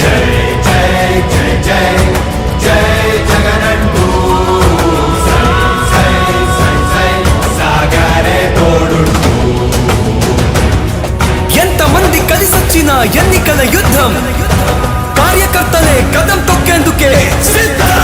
[SPEAKER 5] జై జై జై జై జై జగనంటూ సై సై సై సై సాగరే తోడుంటూ ఎంతమంది కలిసొచ్చిన ఎన్నికల యుద్ధం కార్యకర్తలే కదం తొక్కేందుకే సిద్ధం.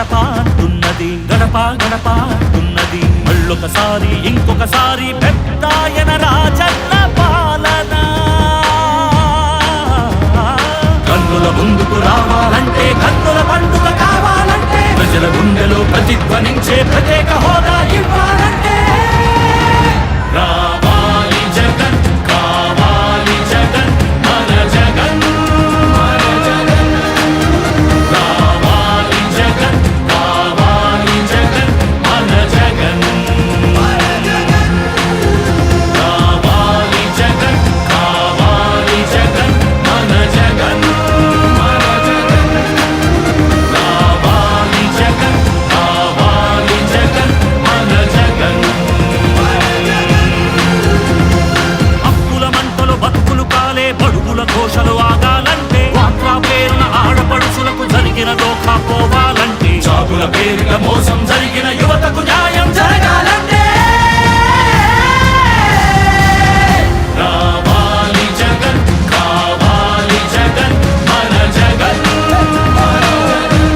[SPEAKER 5] గడప అంటున్నది, గడప గడప అంటున్నది. మళ్ళొకసారి ఇంకొకసారి పెద్దాయన రాజన్న పాలన. కన్నుల ముందుకు రావాలంటే, కన్నుల పండుగ కావాలంటే, ప్రజల గుండెలో ప్రతిధ్వనించే ప్రత్యేక హోదా ఇవ్వాలంటే రావాలి జగన్, కావాలి జగన్, మన జగన్, మన జగన్. రావాలి జగన్, కావాలి జగన్, మన జగన్, మన జగన్. రావాలి జగన్, కావాలి జగన్, మన జగన్, మన జగన్. రావాలి జగన్, కావాలి జగన్, మన జగన్, మన జగన్. అప్పుల మంటలు బతుకులు కాలే బడుగుల ఘోషలు ఆగాలంటే, వాట్లా పేరున ఆడపడుచులకు జరిగిన దోఖా పోవాలంటే, చాగుల పేరున మోసం జరిగిన యువతకు న్యాయం జరగాలంటే రావాలి జగన్, కావాలి జగన్, మన జగన్, మన జగన్.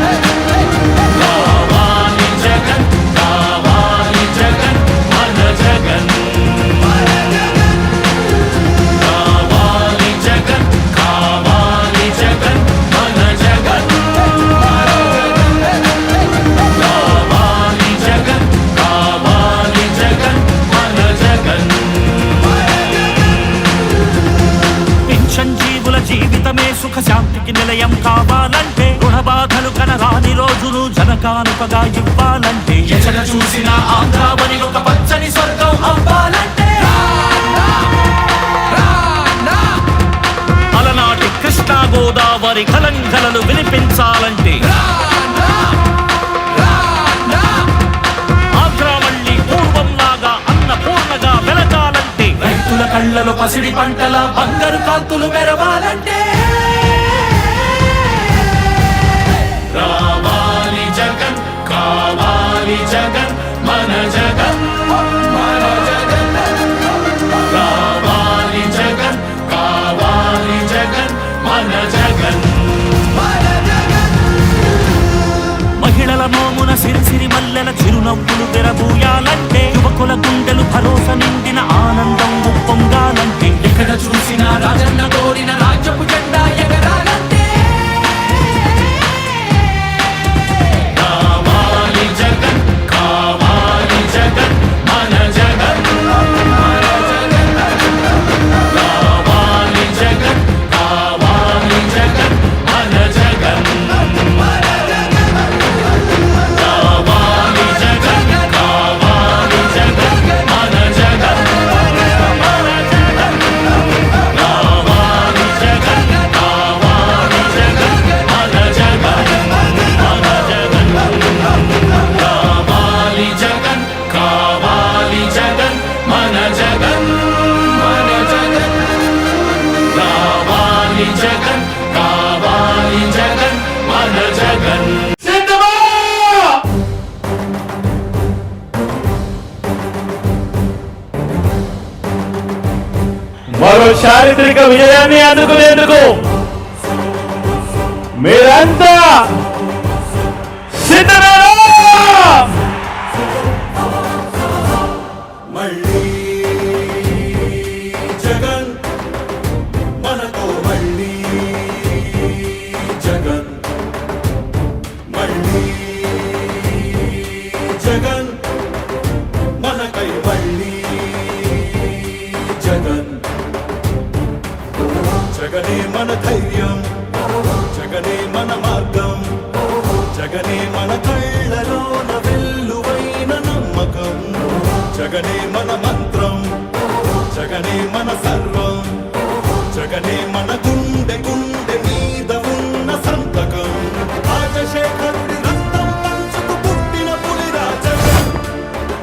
[SPEAKER 5] రావాలి జగన్, కావాలి జగన్, మన జగన్, మన జగన్. రావాలి జగన్, కావాలి జగన్, మన జగన్, మన జగన్. రావాలి జగన్, కావాలి జగన్, మన జగన్, మన జగన్. పింఛన్ జీవుల జీవితమే సుఖ శాంతికి నిలయం కావాలంటే, రుణ బాధలు కనరాని రోజులు జనకానుకగా ఇవ్వాలంటే, ఎక్కడ చూసిన ఆంధ్రావని ఒక పచ్చని స్వర్గం అవ్వాలంటే అలనాటి కృష్ణా గోదావరి కలంకలలు వినిపించాలంటే, ఆంధ్ర మళ్ళీ పూర్వంలాగా అన్నపూర్ణగా వెలగాలంటే, రైతుల కళ్ళలో పసిడి పంటల బంగారు కాంతులు మెరవాలంటే రావాలి జగన్, కావాలి జగన్, మన జగన్, మన జగన్. రావాలి జగన్, కావాలి జగన్, మన జగన్, మన జగన్. మహిళల మోమున సిరిసిరి మల్లెల చిరునవ్వులు తెరబూయాలంటే, యువకుల గుండెలు భరోసా నిండిన ఆనందం ఉప్పొంగాలంటే, ఎక్కడ చూసినా రాజన్న కోరిన రాజ్యపు జెండా ఎగరాలంటే రావాలి జగన్, కావాలి జగన్, మన జగన్, మన జగన్. రావాలి జగన్, కావాలి జగన్, మన జగన్, మన జగన్. రావాలి జగన్, కావాలి జగన్, మన జగన్, మన జగన్. రావాలి జగన్, కావాలి జగన్, మన జగన్, మన జగన్. రావాలి జగన్, కావాలి జగన్, మన జగన్, మన జగన్. రావాలి జగన్, కావాలి జగన్, మన జగన్.
[SPEAKER 2] మరో చారిత్రక విజయాన్ని అందుకునేందుకు మీరంతా సిద్ధమేనా?
[SPEAKER 8] మళ్ళీ జగన్ మనతో, మళ్ళీ జగన్, మళ్ళీ జగన్ మనకై, మళ్ళీ జగన్. జగనే మన ధైర్యం, జగనే మన మార్గం, జగనే మన కళ్ళలోన వెల్లువైన నమ్మకం, జగనే మన మంత్రం, జగనే మన సర్వం, జగనే మన గుండె గుండె మీద ఉన్న సంతకం. రాజశేఖరుడి రక్తం పంచుకు పుట్టిన పులిరా జగన్,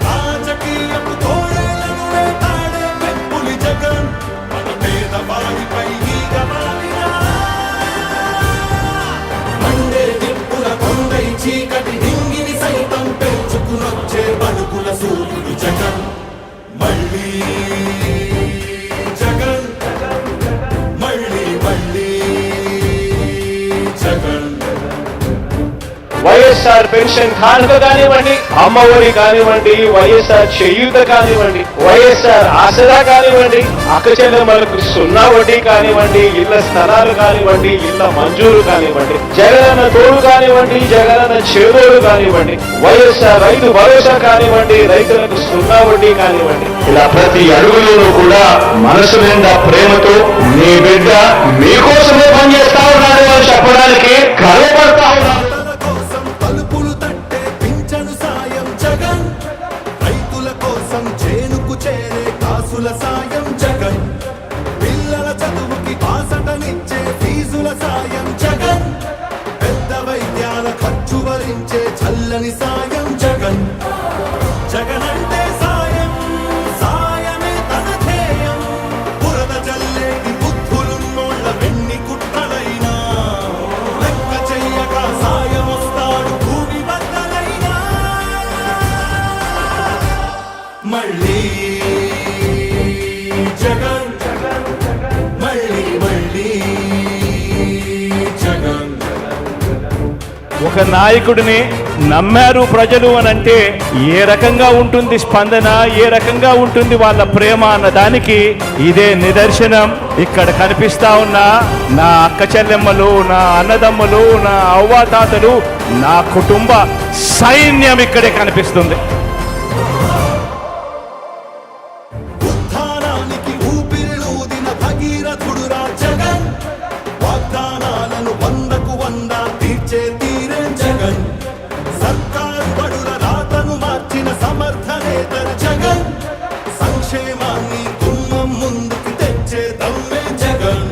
[SPEAKER 8] రాజకీయపు తోడేళ్లను వేటాడే పెప్పులి జగన్, మన పేదవాడిపై ఈగ వాలినా మండే నిప్పుల కొండై చీకటి డింగిని సైతం పెంచుకునొచ్చే బడుగుల సూర్యుడు జగన్.
[SPEAKER 2] వైఎస్ఆర్ పెన్షన్ కానుక కానివ్వండి, అమ్మఒడి కానివ్వండి, వైఎస్ఆర్ చేయూత కానివ్వండి, వైఎస్ఆర్ ఆసరా కానివ్వండి, అక్క చెల్లెమ్మలకు 0 వడ్డీ కానివ్వండి, ఇళ్ల స్థలాలు కానివ్వండి, ఇళ్ల మంజూరు కానివ్వండి, జగనన్న తోడు కానివ్వండి, జగనన్న చేదోడు కానివ్వండి, వైఎస్ఆర్ రైతు భరోసా కానివ్వండి, రైతులకు 0 వడ్డీ కానివ్వండి, ఇలా ప్రతి అడుగులోనూ కూడా మనసు నిండా ప్రేమతో మీ బిడ్డ మీకోసమే పనిచేస్తా ఉన్నాడు అని చెప్పడానికి గర్వపడతా ఉన్నాను.
[SPEAKER 8] తన కోసం తలుపులు తట్టే పింఛను సాయం జగన్, రైతుల కోసం చేనుకు చేరే కాసుల సాయం జగన్, పిల్లల చదువుకి బాసటనిచ్చే ఫీజుల సాయం జగన్, పెద్ద వైద్యాల ఖర్చు భరించే చల్లని సాయం జగన్. జగన్ అంటే సాయం, సాయమే తన ధ్యేయం. బురద జల్లేటి బుద్ధులున్నోళ్ళ వెన్ని కుట్రలైనా లెక్క చెయ్యక సాయం వస్తాడు భూమి బద్దలైనా. మళ్ళీ జగన్, మళ్ళీ మళ్ళీ జగన్.
[SPEAKER 2] ఒక నాయకుడిని నమ్మారు ప్రజలు అని అంటే ఏ రకంగా ఉంటుంది స్పందన, ఏ రకంగా ఉంటుంది వాళ్ళ ప్రేమ అన్న దానికి ఇదే నిదర్శనం. ఇక్కడ కనిపిస్తా ఉన్న నా అక్క చెల్లెమ్మలు, నా అన్నదమ్ములు, నా అవ్వాతాతలు, నా కుటుంబ సైన్యం ఇక్కడే కనిపిస్తుంది.
[SPEAKER 8] ఉత్థానానికి ఊపిరిలూదిన భగీరథుడురా జగన్, వాగ్దానాలను 100కు 100 తీర్చే తీరే జగన్, సర్కారు బడుల రాతను మార్చిన సమర్థ నేతర జగన్, సంక్షేమాన్ని గుమ్మం ముందుకు తెచ్చే దమ్మే జగన్.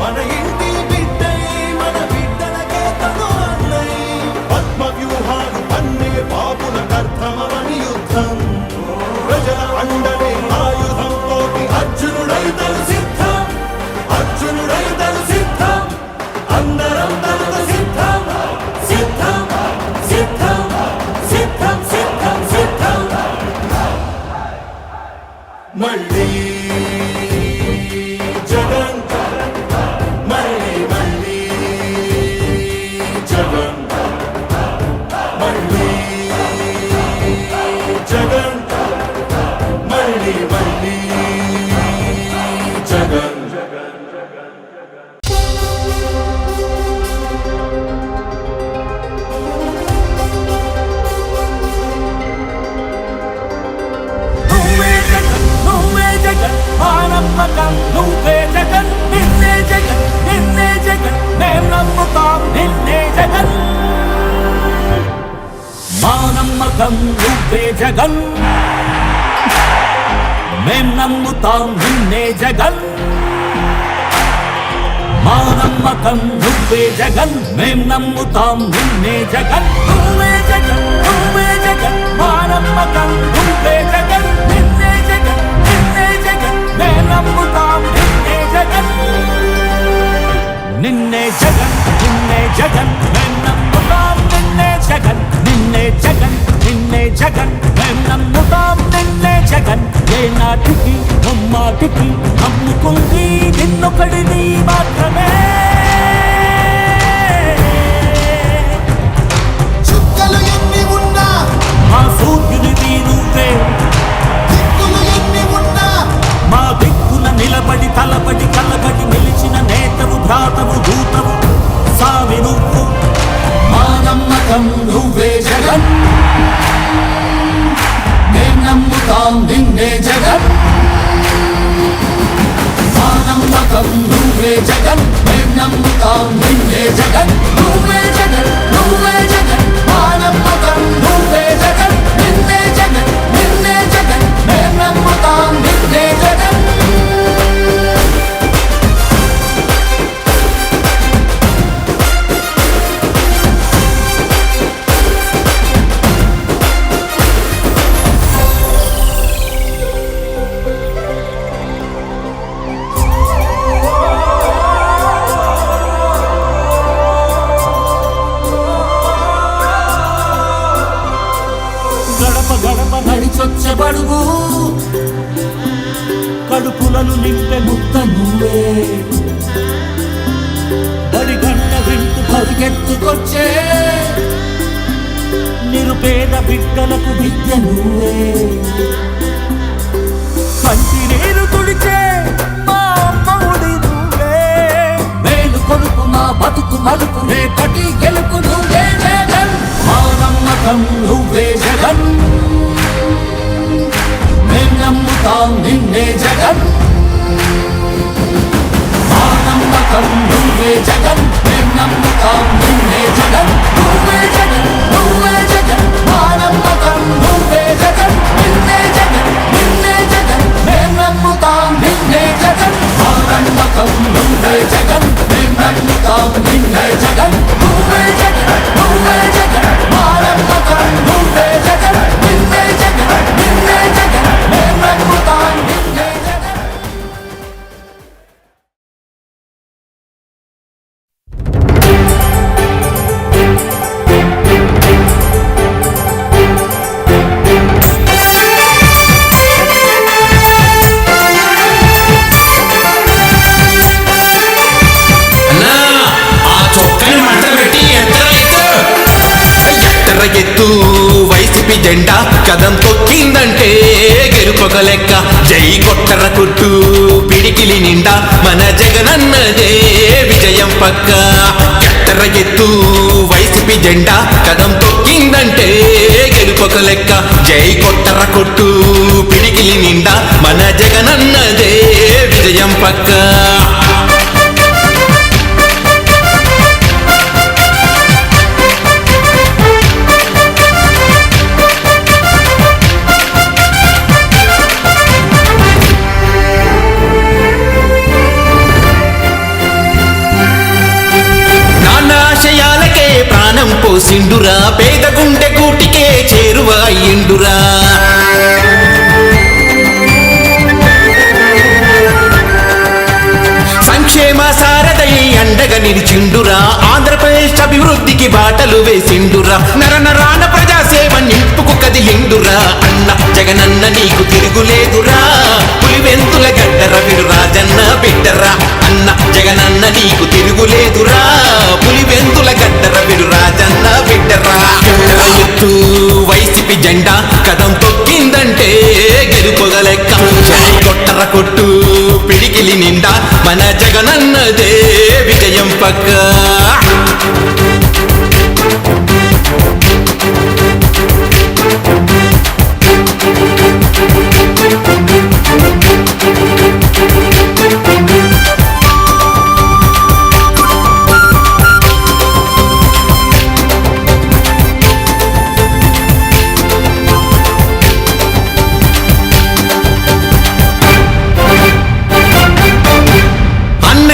[SPEAKER 8] మన ఇంటి బిడ్డై మన బిడ్డలకే తను అన్నై, పద్మ వ్యూహాలు పన్నే బాబులకర్థమని యుద్ధం, ప్రజల అండనే ఆయుధంతో అర్జునుడైతను సిద్ధం, అర్జునుడైతను సిద్ధం, అందరం తనకు సిద్ధం, సిద్ధం సిద్ధం సిద్ధం సిద్ధం సిద్ధం. మళ్ళీ జగన్, మళ్ళీ మళ్ళీ జగన్, మళ్ళీ జగన్, మళ్ళీ మళ్ళీ జగన్.
[SPEAKER 5] నువ్వే జగన్, నువ్వే జగన్, మా నమ్మకం నువ్వే జగన్, నిన్నే జగన్, నిన్నే జగన్, మేం నమ్ముతాం నిన్నే జగన్. మా నమ్మకం నువ్వే జగన్, మేం నమ్ముతాం నిన్నే జగన్. మా నమ్మకం నువ్వే జగన్, మేం నమ్ముతాం నిన్నే జగన్. నువ్వే జగన్, నువ్వే జగన్, మా నమ్మకం నువ్వే జగన్, నిన్నే జగన్, నిన్నే జగన్, మేం నమ్ముతాం నిన్నే జగన్. నిన్నే జగన్, నిన్నే జగన్, మేం నమ్ముతాం నిన్నే జగన్, నిన్నే జగన్, నిన్నే జగన్, మేం నమ్ముతాం నిన్నే జగన్. ఏ నాటికి నమ్మాటికి నమ్ముకుంది నిన్నొకడిని మాత్రమే.
[SPEAKER 6] చుక్కలు ఎన్ని ఉన్నా,
[SPEAKER 5] మా సూర్యునివి నువ్వే,
[SPEAKER 6] దిక్కులు ఎన్ని ఉన్నా,
[SPEAKER 5] మా దిక్కున నిలబడి తలబడి కలబడి నిలిచిన నేతవు, భ్రాతవు, దూతవు, సామి నువ్వు. మా నమ్మకం నువ్వే జగన్, మేం నమ్ముతాం నిన్నే జగన్. మా నమ్మకం నువ్వే జగన్, మేం నమ్ముతాం నిన్నే జగన్. నువ్వే జగన్, నువ్వే జగన్, మా నమ్మకం నువ్వే జగన్, నిన్నే జగన్, నిన్నే జగన్, మేం నమ్ముతాం నిన్నే జగన్. నడిచొచ్చబడుగు కడుపులను నింపే ముద్ద నువ్వే, బడి గంట వింటు పరిగెత్తుకొచ్చే నిరుపేద బిడ్డలకు విద్య నువ్వే కంటి నీరు తుడిచే మా అమ్మఒడి నువ్వే మేలు కొడుకు మా బతుకు మలుపు రేపటి గెలుపు నువ్వే జగన్ మా నమ్మకం నువ్వే జగన్ మేం నమ్ముతాం నిన్నే జగన్ మా నమ్మకం నువ్వే జగన్ మేం నమ్ముతాం నిన్నే జగన్ నువ్వే జగన్ నువ్వే జగన్ మా నమ్మకం నువ్వే జగన్ నిన్నే జగన్ నిన్నే జగన్ మేం నమ్ముతాం నిన్నే జగన్ మా నమ్మకం నువ్వే జగన్ మేం నమ్ముతాం నిన్నే జగన్ నువ్వే జగన్ నువ్వే జగన్ మా నమ్మకం నువ్వే జగన్ నిన్నే జగన్ నిన్నే జగన్ మేం నమ్ముతాం నిన్నే జగన్.
[SPEAKER 9] అన్నా ఆ చొక్కని మంట పెట్టి ఎత్తర ఎత్తు వైసీపీ జెండా కదం తొక్కిందంటే గెలుపొక లెక్క జై కొట్టర కొట్టు పిడికిలి నిండా మన జగనన్నదే విజయం పక్క ఎత్తర ఎత్తు వైసీపీ జెండా కదం తొక్కిందంటే గెలుపొక లెక్క జై కొట్టర కొట్టు పిడికిలి నిండా మన జగనన్నదే విజయం పక్క నానాశయాలకే ప్రాణం పోసిండురా పేద గుండె కూటికే చేరువ అయ్యిండురా సంక్షేమ సారథై అండగా నిలిచిండురా ఆంధ్రప్రదేశ్ అభివృద్ధికి బాటలు వేసిండురా నరనరాన ప్రజాసేవ నింపుకు కదిలిండురా అన్న జగనన్న నీకు తిరుగులేదురా పులివెంతుల గడ్డర విడు రాజన్న బిడ్డరా అన్న జగనన్న నీకు తిరుగులేదురా పులివెంతుల గడ్డర విడు రాజన్న బిడ్డరా ఎత్తు వైసీపీ జెండా కదం తొక్కిందంటే గెలుపొగ లెక్క జై కొట్టర కొట్టు పిడికిలి నిండా మన జగనన్నదే విజయం పక్క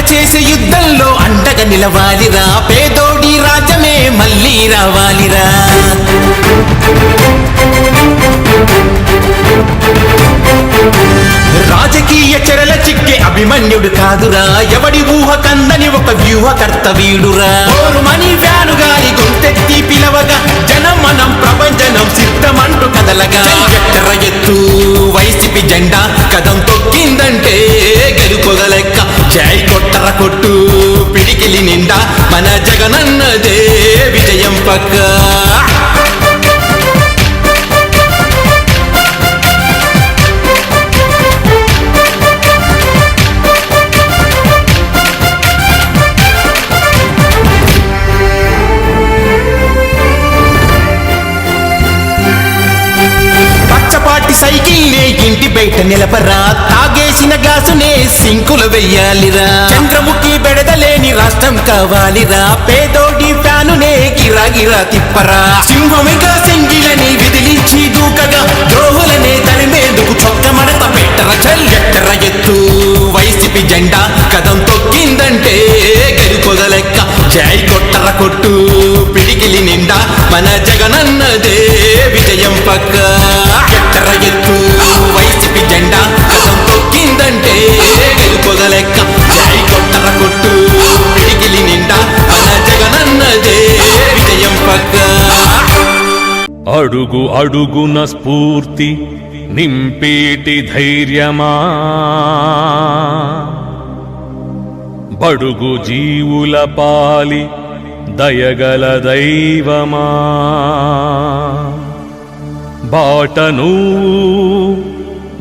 [SPEAKER 9] చేసే యుద్ధంలో అండగా నిలవాలిరా పేదోడి రాజ్యమే మళ్ళీ రావాలిరా రాజకీయ చెరల చిక్కే అభిమన్యుడు కాదురా ఎవడి ఊహ కందని ఒక వ్యూహకర్త వీడురా మనీ ఫ్యాను గారి గొంతెత్తి పిలవగా జనం మనం ప్రపంచనం సిద్ధమంటూ కదలగా ఎత్తర ఎత్తు వైసీపీ జెండా కదం తొక్కిందంటే గెలుపొగ లెక్క జై కొట్టర కొట్టు పిడికిలి నిండా మన జగనన్నదే విజయం పక్క పచ్చపాటి సైకిల్నే ఇంటి బయట నిలపరా తాగేసిన గ్లాసునే సింకులు వెయ్యాలిరా చంద్రముఖి బెడదలేని రాష్ట్రం కావాలిరా పేదోడి ఫ్యానునే గిరాగిరా తిప్పరా సింహమిగా సింగిలని విదిలించి దూకగా ద్రోహులనే తరిమేందుకు చొక్క మడత పెట్టర ఎత్తర ఎత్తు వైసీపీ జెండా కదం తొక్కిందంటే గెలుపొగ లెక్క జై కొట్టర కొట్టు పిడికిలి నిండా మన జగనన్నదే విజయం పక్క ఎత్తర ఎత్తు వైసీపీ జెండా కదం తొక్కిందంటే గెలుపొగ లెక్క జై కొట్టర కొట్టు పిడికిలి నిండా మన జగనన్నదే విజయం పక్క
[SPEAKER 10] అడుగు అడుగున స్ఫూర్తి నింపేటి ధైర్యమా బడుగు జీవుల పాలి దయగల దైవమా బాట నువ్వు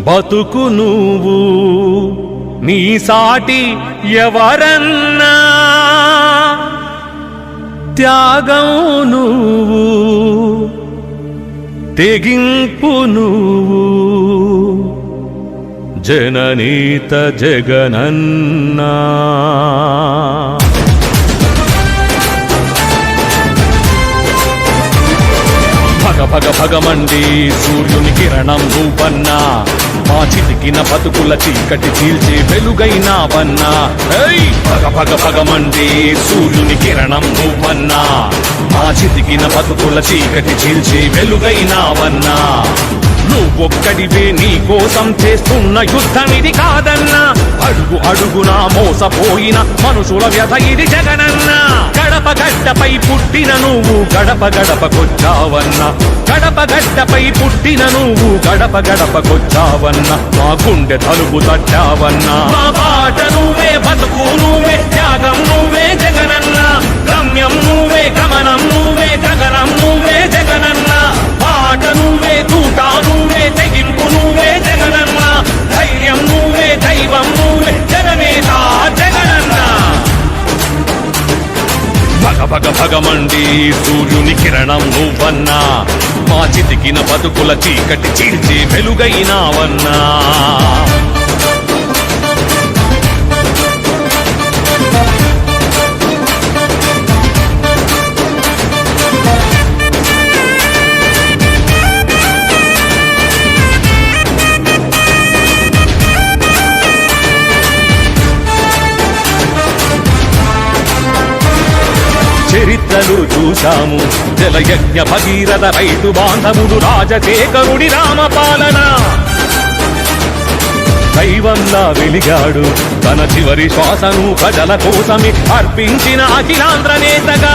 [SPEAKER 10] బతుకు నువ్వు నీ సాటి ఎవరన్నా త్యాగం నువ్వు తెగింపు నువ్వు జననీత జగనన్నా భగ భగమండి సూర్యుని కిరణం నువ్వన్నా మా చితికిన బతుకుల చీకటి చీల్చే వెలుగైనావన్నా భగ భగమండి సూర్యుని కిరణం నువ్వన్నా మా చితికిన బతుకుల చీకటి చీల్చే వెలుగైనావన్నా నువ్వొక్కడివే నీ కోసం చేస్తున్న యుద్ధం ఇది కాదన్నా అడుగు అడుగునా మోసపోయిన మనుషుల వ్యధ ఇది జగనన్నా గడప గడ్డపై పుట్టిన నువ్వు గడప గడపకొచ్చావన్నా గడప గడ్డపై పుట్టిన నువ్వు గడప గడపకొచ్చావన్నా మా గుండె తలుపు తట్టావన్నా మా బాట నువ్వే బతుకు నువ్వే త్యాగం నువ్వే జగనన్నా గమ్యం నువ్వే గమనం నువ్వే గగనం నువ్వే జగనన్నా బాట నువ్వే తూట నువ్వే తెగింపు నువ్వే జగనన్నా ధైర్యం నువ్వే దైవం నువ్వే జననేత జగనన్నా భగ భగమండి సూర్యుని కిరణం నువ్వన్నా మా చితికిన బతుకుల చీకటి చీల్చి వెలుగైనావన్నా చరిత్రలు చూశాము జలయజ్ఞ భగీరథ రైతు బాంధవుడు రాజశేఖరుడి రామపాలన దైవంలా వెలిగాడు తన చివరి శ్వాసను ప్రజల కోసమే అర్పించిన అఖిలాంధ్ర నేతగా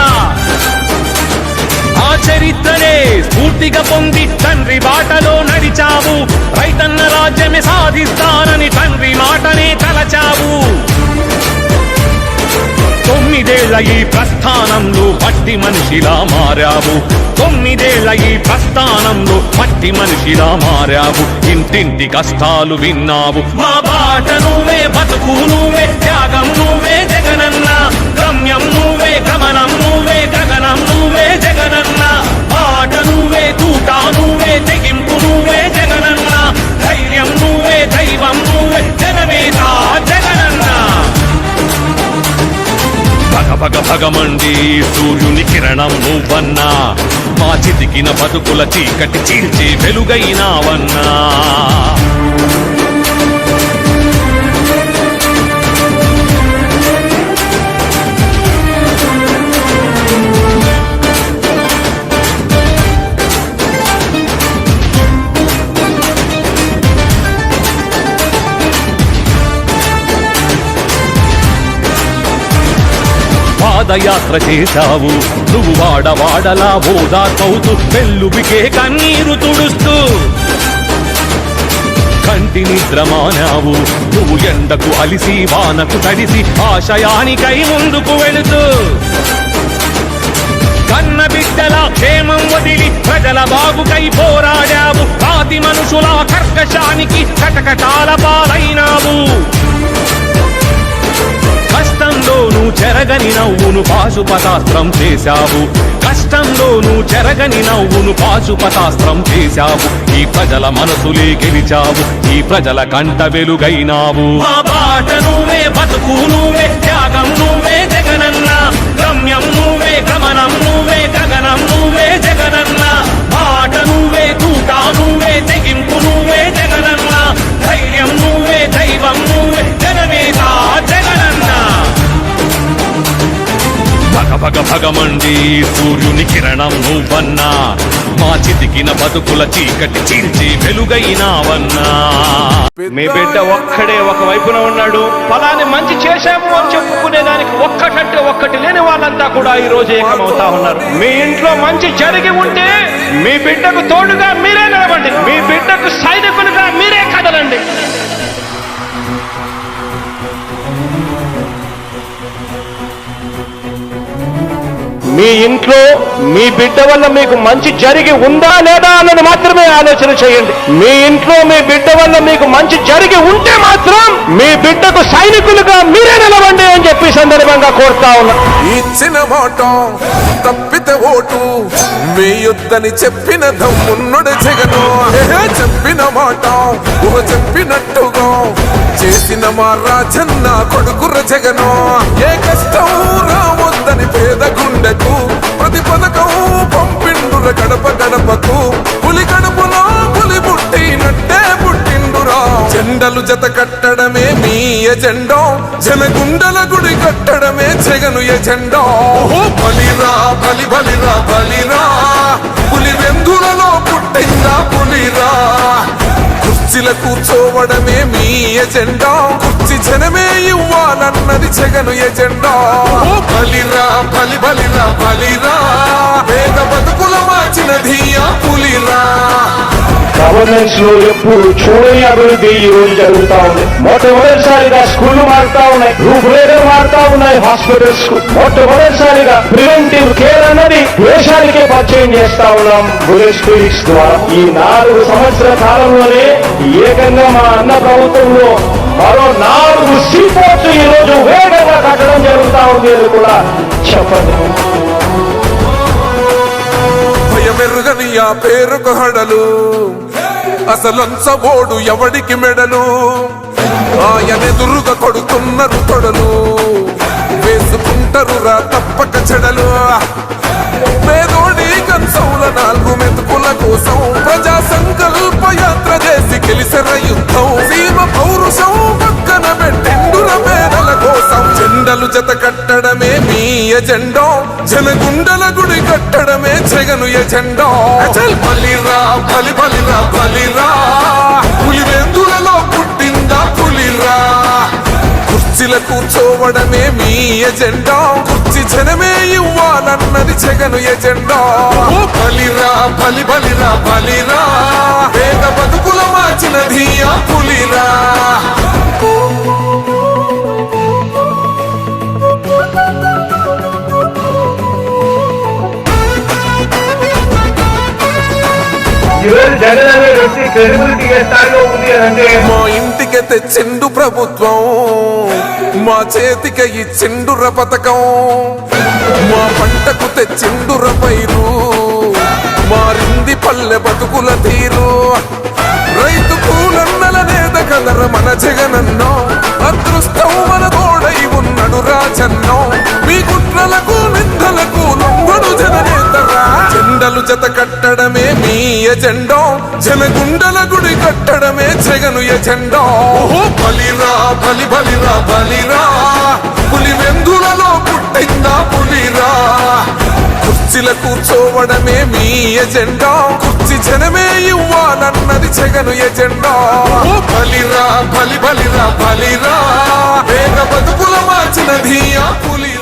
[SPEAKER 10] ఆ చరిత్రనే స్ఫూర్తిగా పొంది తండ్రి బాటలో నడిచావు రైతన్న రాజ్యమే సాధిస్తానని తండ్రి మాటనే తలచావు 9 ఏళ్ల ఈ ప్రస్థానంలో మట్టి మనిషిలా మారావు 9 ఏళ్ల ఈ ప్రస్థానంలో మట్టి మనిషిలా మారావు ఇంటింటి కష్టాలు విన్నావు మా బాట నువ్వే బతుకు నువ్వే త్యాగం నువ్వే జగనన్నా గమ్యం నువ్వే గమనం నువ్వే గగనం నువ్వే జగనన్నా బాట నువ్వే తూట నువ్వే తెగింపు నువ్వే జగనన్నా ధైర్యం నువ్వే దైవం నువ్వే జననేత జగనన్నా భగ భగమండి సూర్యుని కిరణం నువ్వన్నా మా చితికిన బతుకుల చీకటి చీల్చి వెలుగైనావన్నా పాదయాత్ర చేశావు నువ్వు వాడవాడలా ఓదార్పవుతూ వెల్లుబికే కన్నీరు తుడుస్తూ కంటి నిద్ర మానావు నువ్వు ఎండకు అలిసి వానకు తడిసి ఆశయానికై ముందుకు వెళుతూ కన్న బిడ్డల క్షేమం వదిలి ప్రజల బాగుకై పోరాడావు కాతి మనుషుల కర్కశానికి కటకటాల పాలైనావు కష్టంలోనూ చెరగని నవ్వును పాశుపతాస్త్రం చేశావు కష్టంలోనూ చెరగని నవ్వును పాశుపతాస్త్రం చేశావు ఈ ప్రజల మనసులే గెలిచావు ఈ ప్రజల కంట వెలుగైనావు మా బాట నువ్వే బతుకు నువ్వే త్యాగం నువ్వే జగనన్నా గమ్యం నువ్వే గమనం నువ్వే గగనం నువ్వే జగనన్నా బాట నువ్వే తూట నువ్వే తెగింపు నువ్వే జగనన్నా ధైర్యం నువ్వే దైవం నువ్వే జననేత జగనన్నా భగ భగమండి సూర్యుని కిరణం నువ్వన్నా మా చితికిన బతుకుల చీకటి చీల్చి వెలుగైనావన్నా
[SPEAKER 2] మీ బిడ్డ ఒక్కడే ఒక వైపున ఉన్నాడు ఫలాన్ని మంచి చేశాము అని చెప్పుకునే దానికి ఒక్కటంటే ఒక్కటి లేని వాళ్ళంతా కూడా ఈ రోజు ఏకమవుతా ఉన్నారు మీ ఇంట్లో మంచి జరిగి ఉంటే మీ బిడ్డకు తోడుగా మీరే నిలబండి మీ బిడ్డకు సైనికులుగా మీరే కదలండి మీ ఇంట్లో మీ బిడ్డ వల్ల మీకు మంచి జరిగి ఉందా లేదా అన్నది మాత్రమే ఆలోచన చేయండి. మీ ఇంట్లో మీ బిడ్డ వల్ల మీకు మంచి జరిగి ఉంటే మాత్రం మీ బిడ్డకు సైనికులుగా మీరే నిలవండి అని చెప్పి సందర్భంగా కోరుతా ఉన్నా.
[SPEAKER 7] ఇచ్చిన మాట తప్పితే ఓటు వేయొద్దని చెప్పిన దమ్మున్నడు జగను. చెప్పిన మాట ఊహ చెప్పినట్టుగా చేసిన మా రాజన్న కొడుకుర జగను. ఏ కష్టం రావద్దని పేద గుండెకు ప్రతి పథకం పంపిండుర గడప గడపకు. పులి గడపలో పులి పుట్టినట్టే పుట్టిండురా. జెండలు జత కట్టడమే మీ ఎజెండా, జనగుండల గుడి కట్టడమే జగను ఎజెండా. బలిరా బలి బలిరా బలిరా, పులి వెందులలో పుట్టిందా పులిరా. కుర్చీల కూర్చోవడమే మీ ఎజెండా, కుర్చీ జనమే ఇవ్వాలన్నది జగను ఎజెండా. బలిరా బలి బలిరా బలిరా, పేద బతుకుల మార్చినది ఆ పులిరా.
[SPEAKER 2] గవర్నెన్స్ లో ఎప్పుడు చూడని అభివృద్ధి ఈ రోజు జరుగుతా ఉంది. మొట్టమొదటిసారిగా స్కూళ్లు మారుతా ఉన్నాయి, రూపురేఖలు మారుతా ఉన్నాయి, హాస్పిటల్స్ కు మొట్టమొదటిసారిగా ప్రివెంటివ్ కేర్ అన్నది దేశానికే పరిచయం చేస్తా ఉన్నాం బుల్లెట్ క్లినిక్స్ ద్వారా. ఈ 4 సంవత్సరాల కాలంలోనే ఏకంగా మా అన్న ప్రభుత్వంలో మరో 4 సీపోర్ట్స్ ఈ రోజు వేగంగా కట్టడం జరుగుతా ఉంది అని కూడా చెప్పండి.
[SPEAKER 7] భయమెరుగని ఆ పేరుకు హడలు, అసలంచబోడు ఎవడికి మెడలు. ఆయనెదురుగా కొడుతున్నారు తొడలు, వేసుకుంటారు రా తప్పక చెడలు. పేదోడి కంచౌల 4 మెతుకుల కోసం ప్రజా సంకల్ప యాత్ర చేసి గెలిసెర యుద్ధం. సీమ పౌరుషం పక్కన పెట్టిండుర పేదల కోసం. జెండలు జత కట్టడమే మీ ఎజెండా, జనగుండల గుడి కట్టడమే జగను ఎజెండా. బలిరా బలి బలిరా బలిరా, పులి వెందులలో పుట్టిందా పులిరా. కుర్చీల కూర్చోవడమే మీ ఎజెండా, కుర్చీ జనమే ఇవ్వాలన్నది జగను ఎజెండా. బలిరా బలి బలిరా బలిరా, పేద బతుకుల మార్చినది ఆ పులిరా.
[SPEAKER 2] జగన్ అనే వ్యక్తి క్రెడిబిలిటీ ఏ స్థాయిలో ఉంది అంటే
[SPEAKER 7] మా ఇంటికి తెచ్చిండు ప్రభుత్వం, మా చేతికి ఇచ్చిండుర పథకం. మా పంటకు తెచ్చిండుర పైరు, మారింది పల్లె బతుకుల తీరు. రైతు కూలన్నల నేత కదర మన జగనన్నో, అదృష్టం మన తోడై ఉన్నడు రాజన్నో. మీ కుట్రలకు నిందలకు లొంగడు జననేతరా. జెండలు జత కట్టడమే మీ ఎజెండా, జనగుండల గుడి కట్టడమే జగను ఎజెండా. బలిరా బలి బలిరా బలిరా, పులి వెందులలో పుట్టిందా పులిరా. కుర్చీల కూర్చోవడమే మీ ఎజెండా, కుర్చీ జనమే ఇవ్వాలన్నది జగను ఎజెండా. బలిరా బలి బలిరా బలిరా, పేద బతుకుల మార్చినది ఆ పులిరా.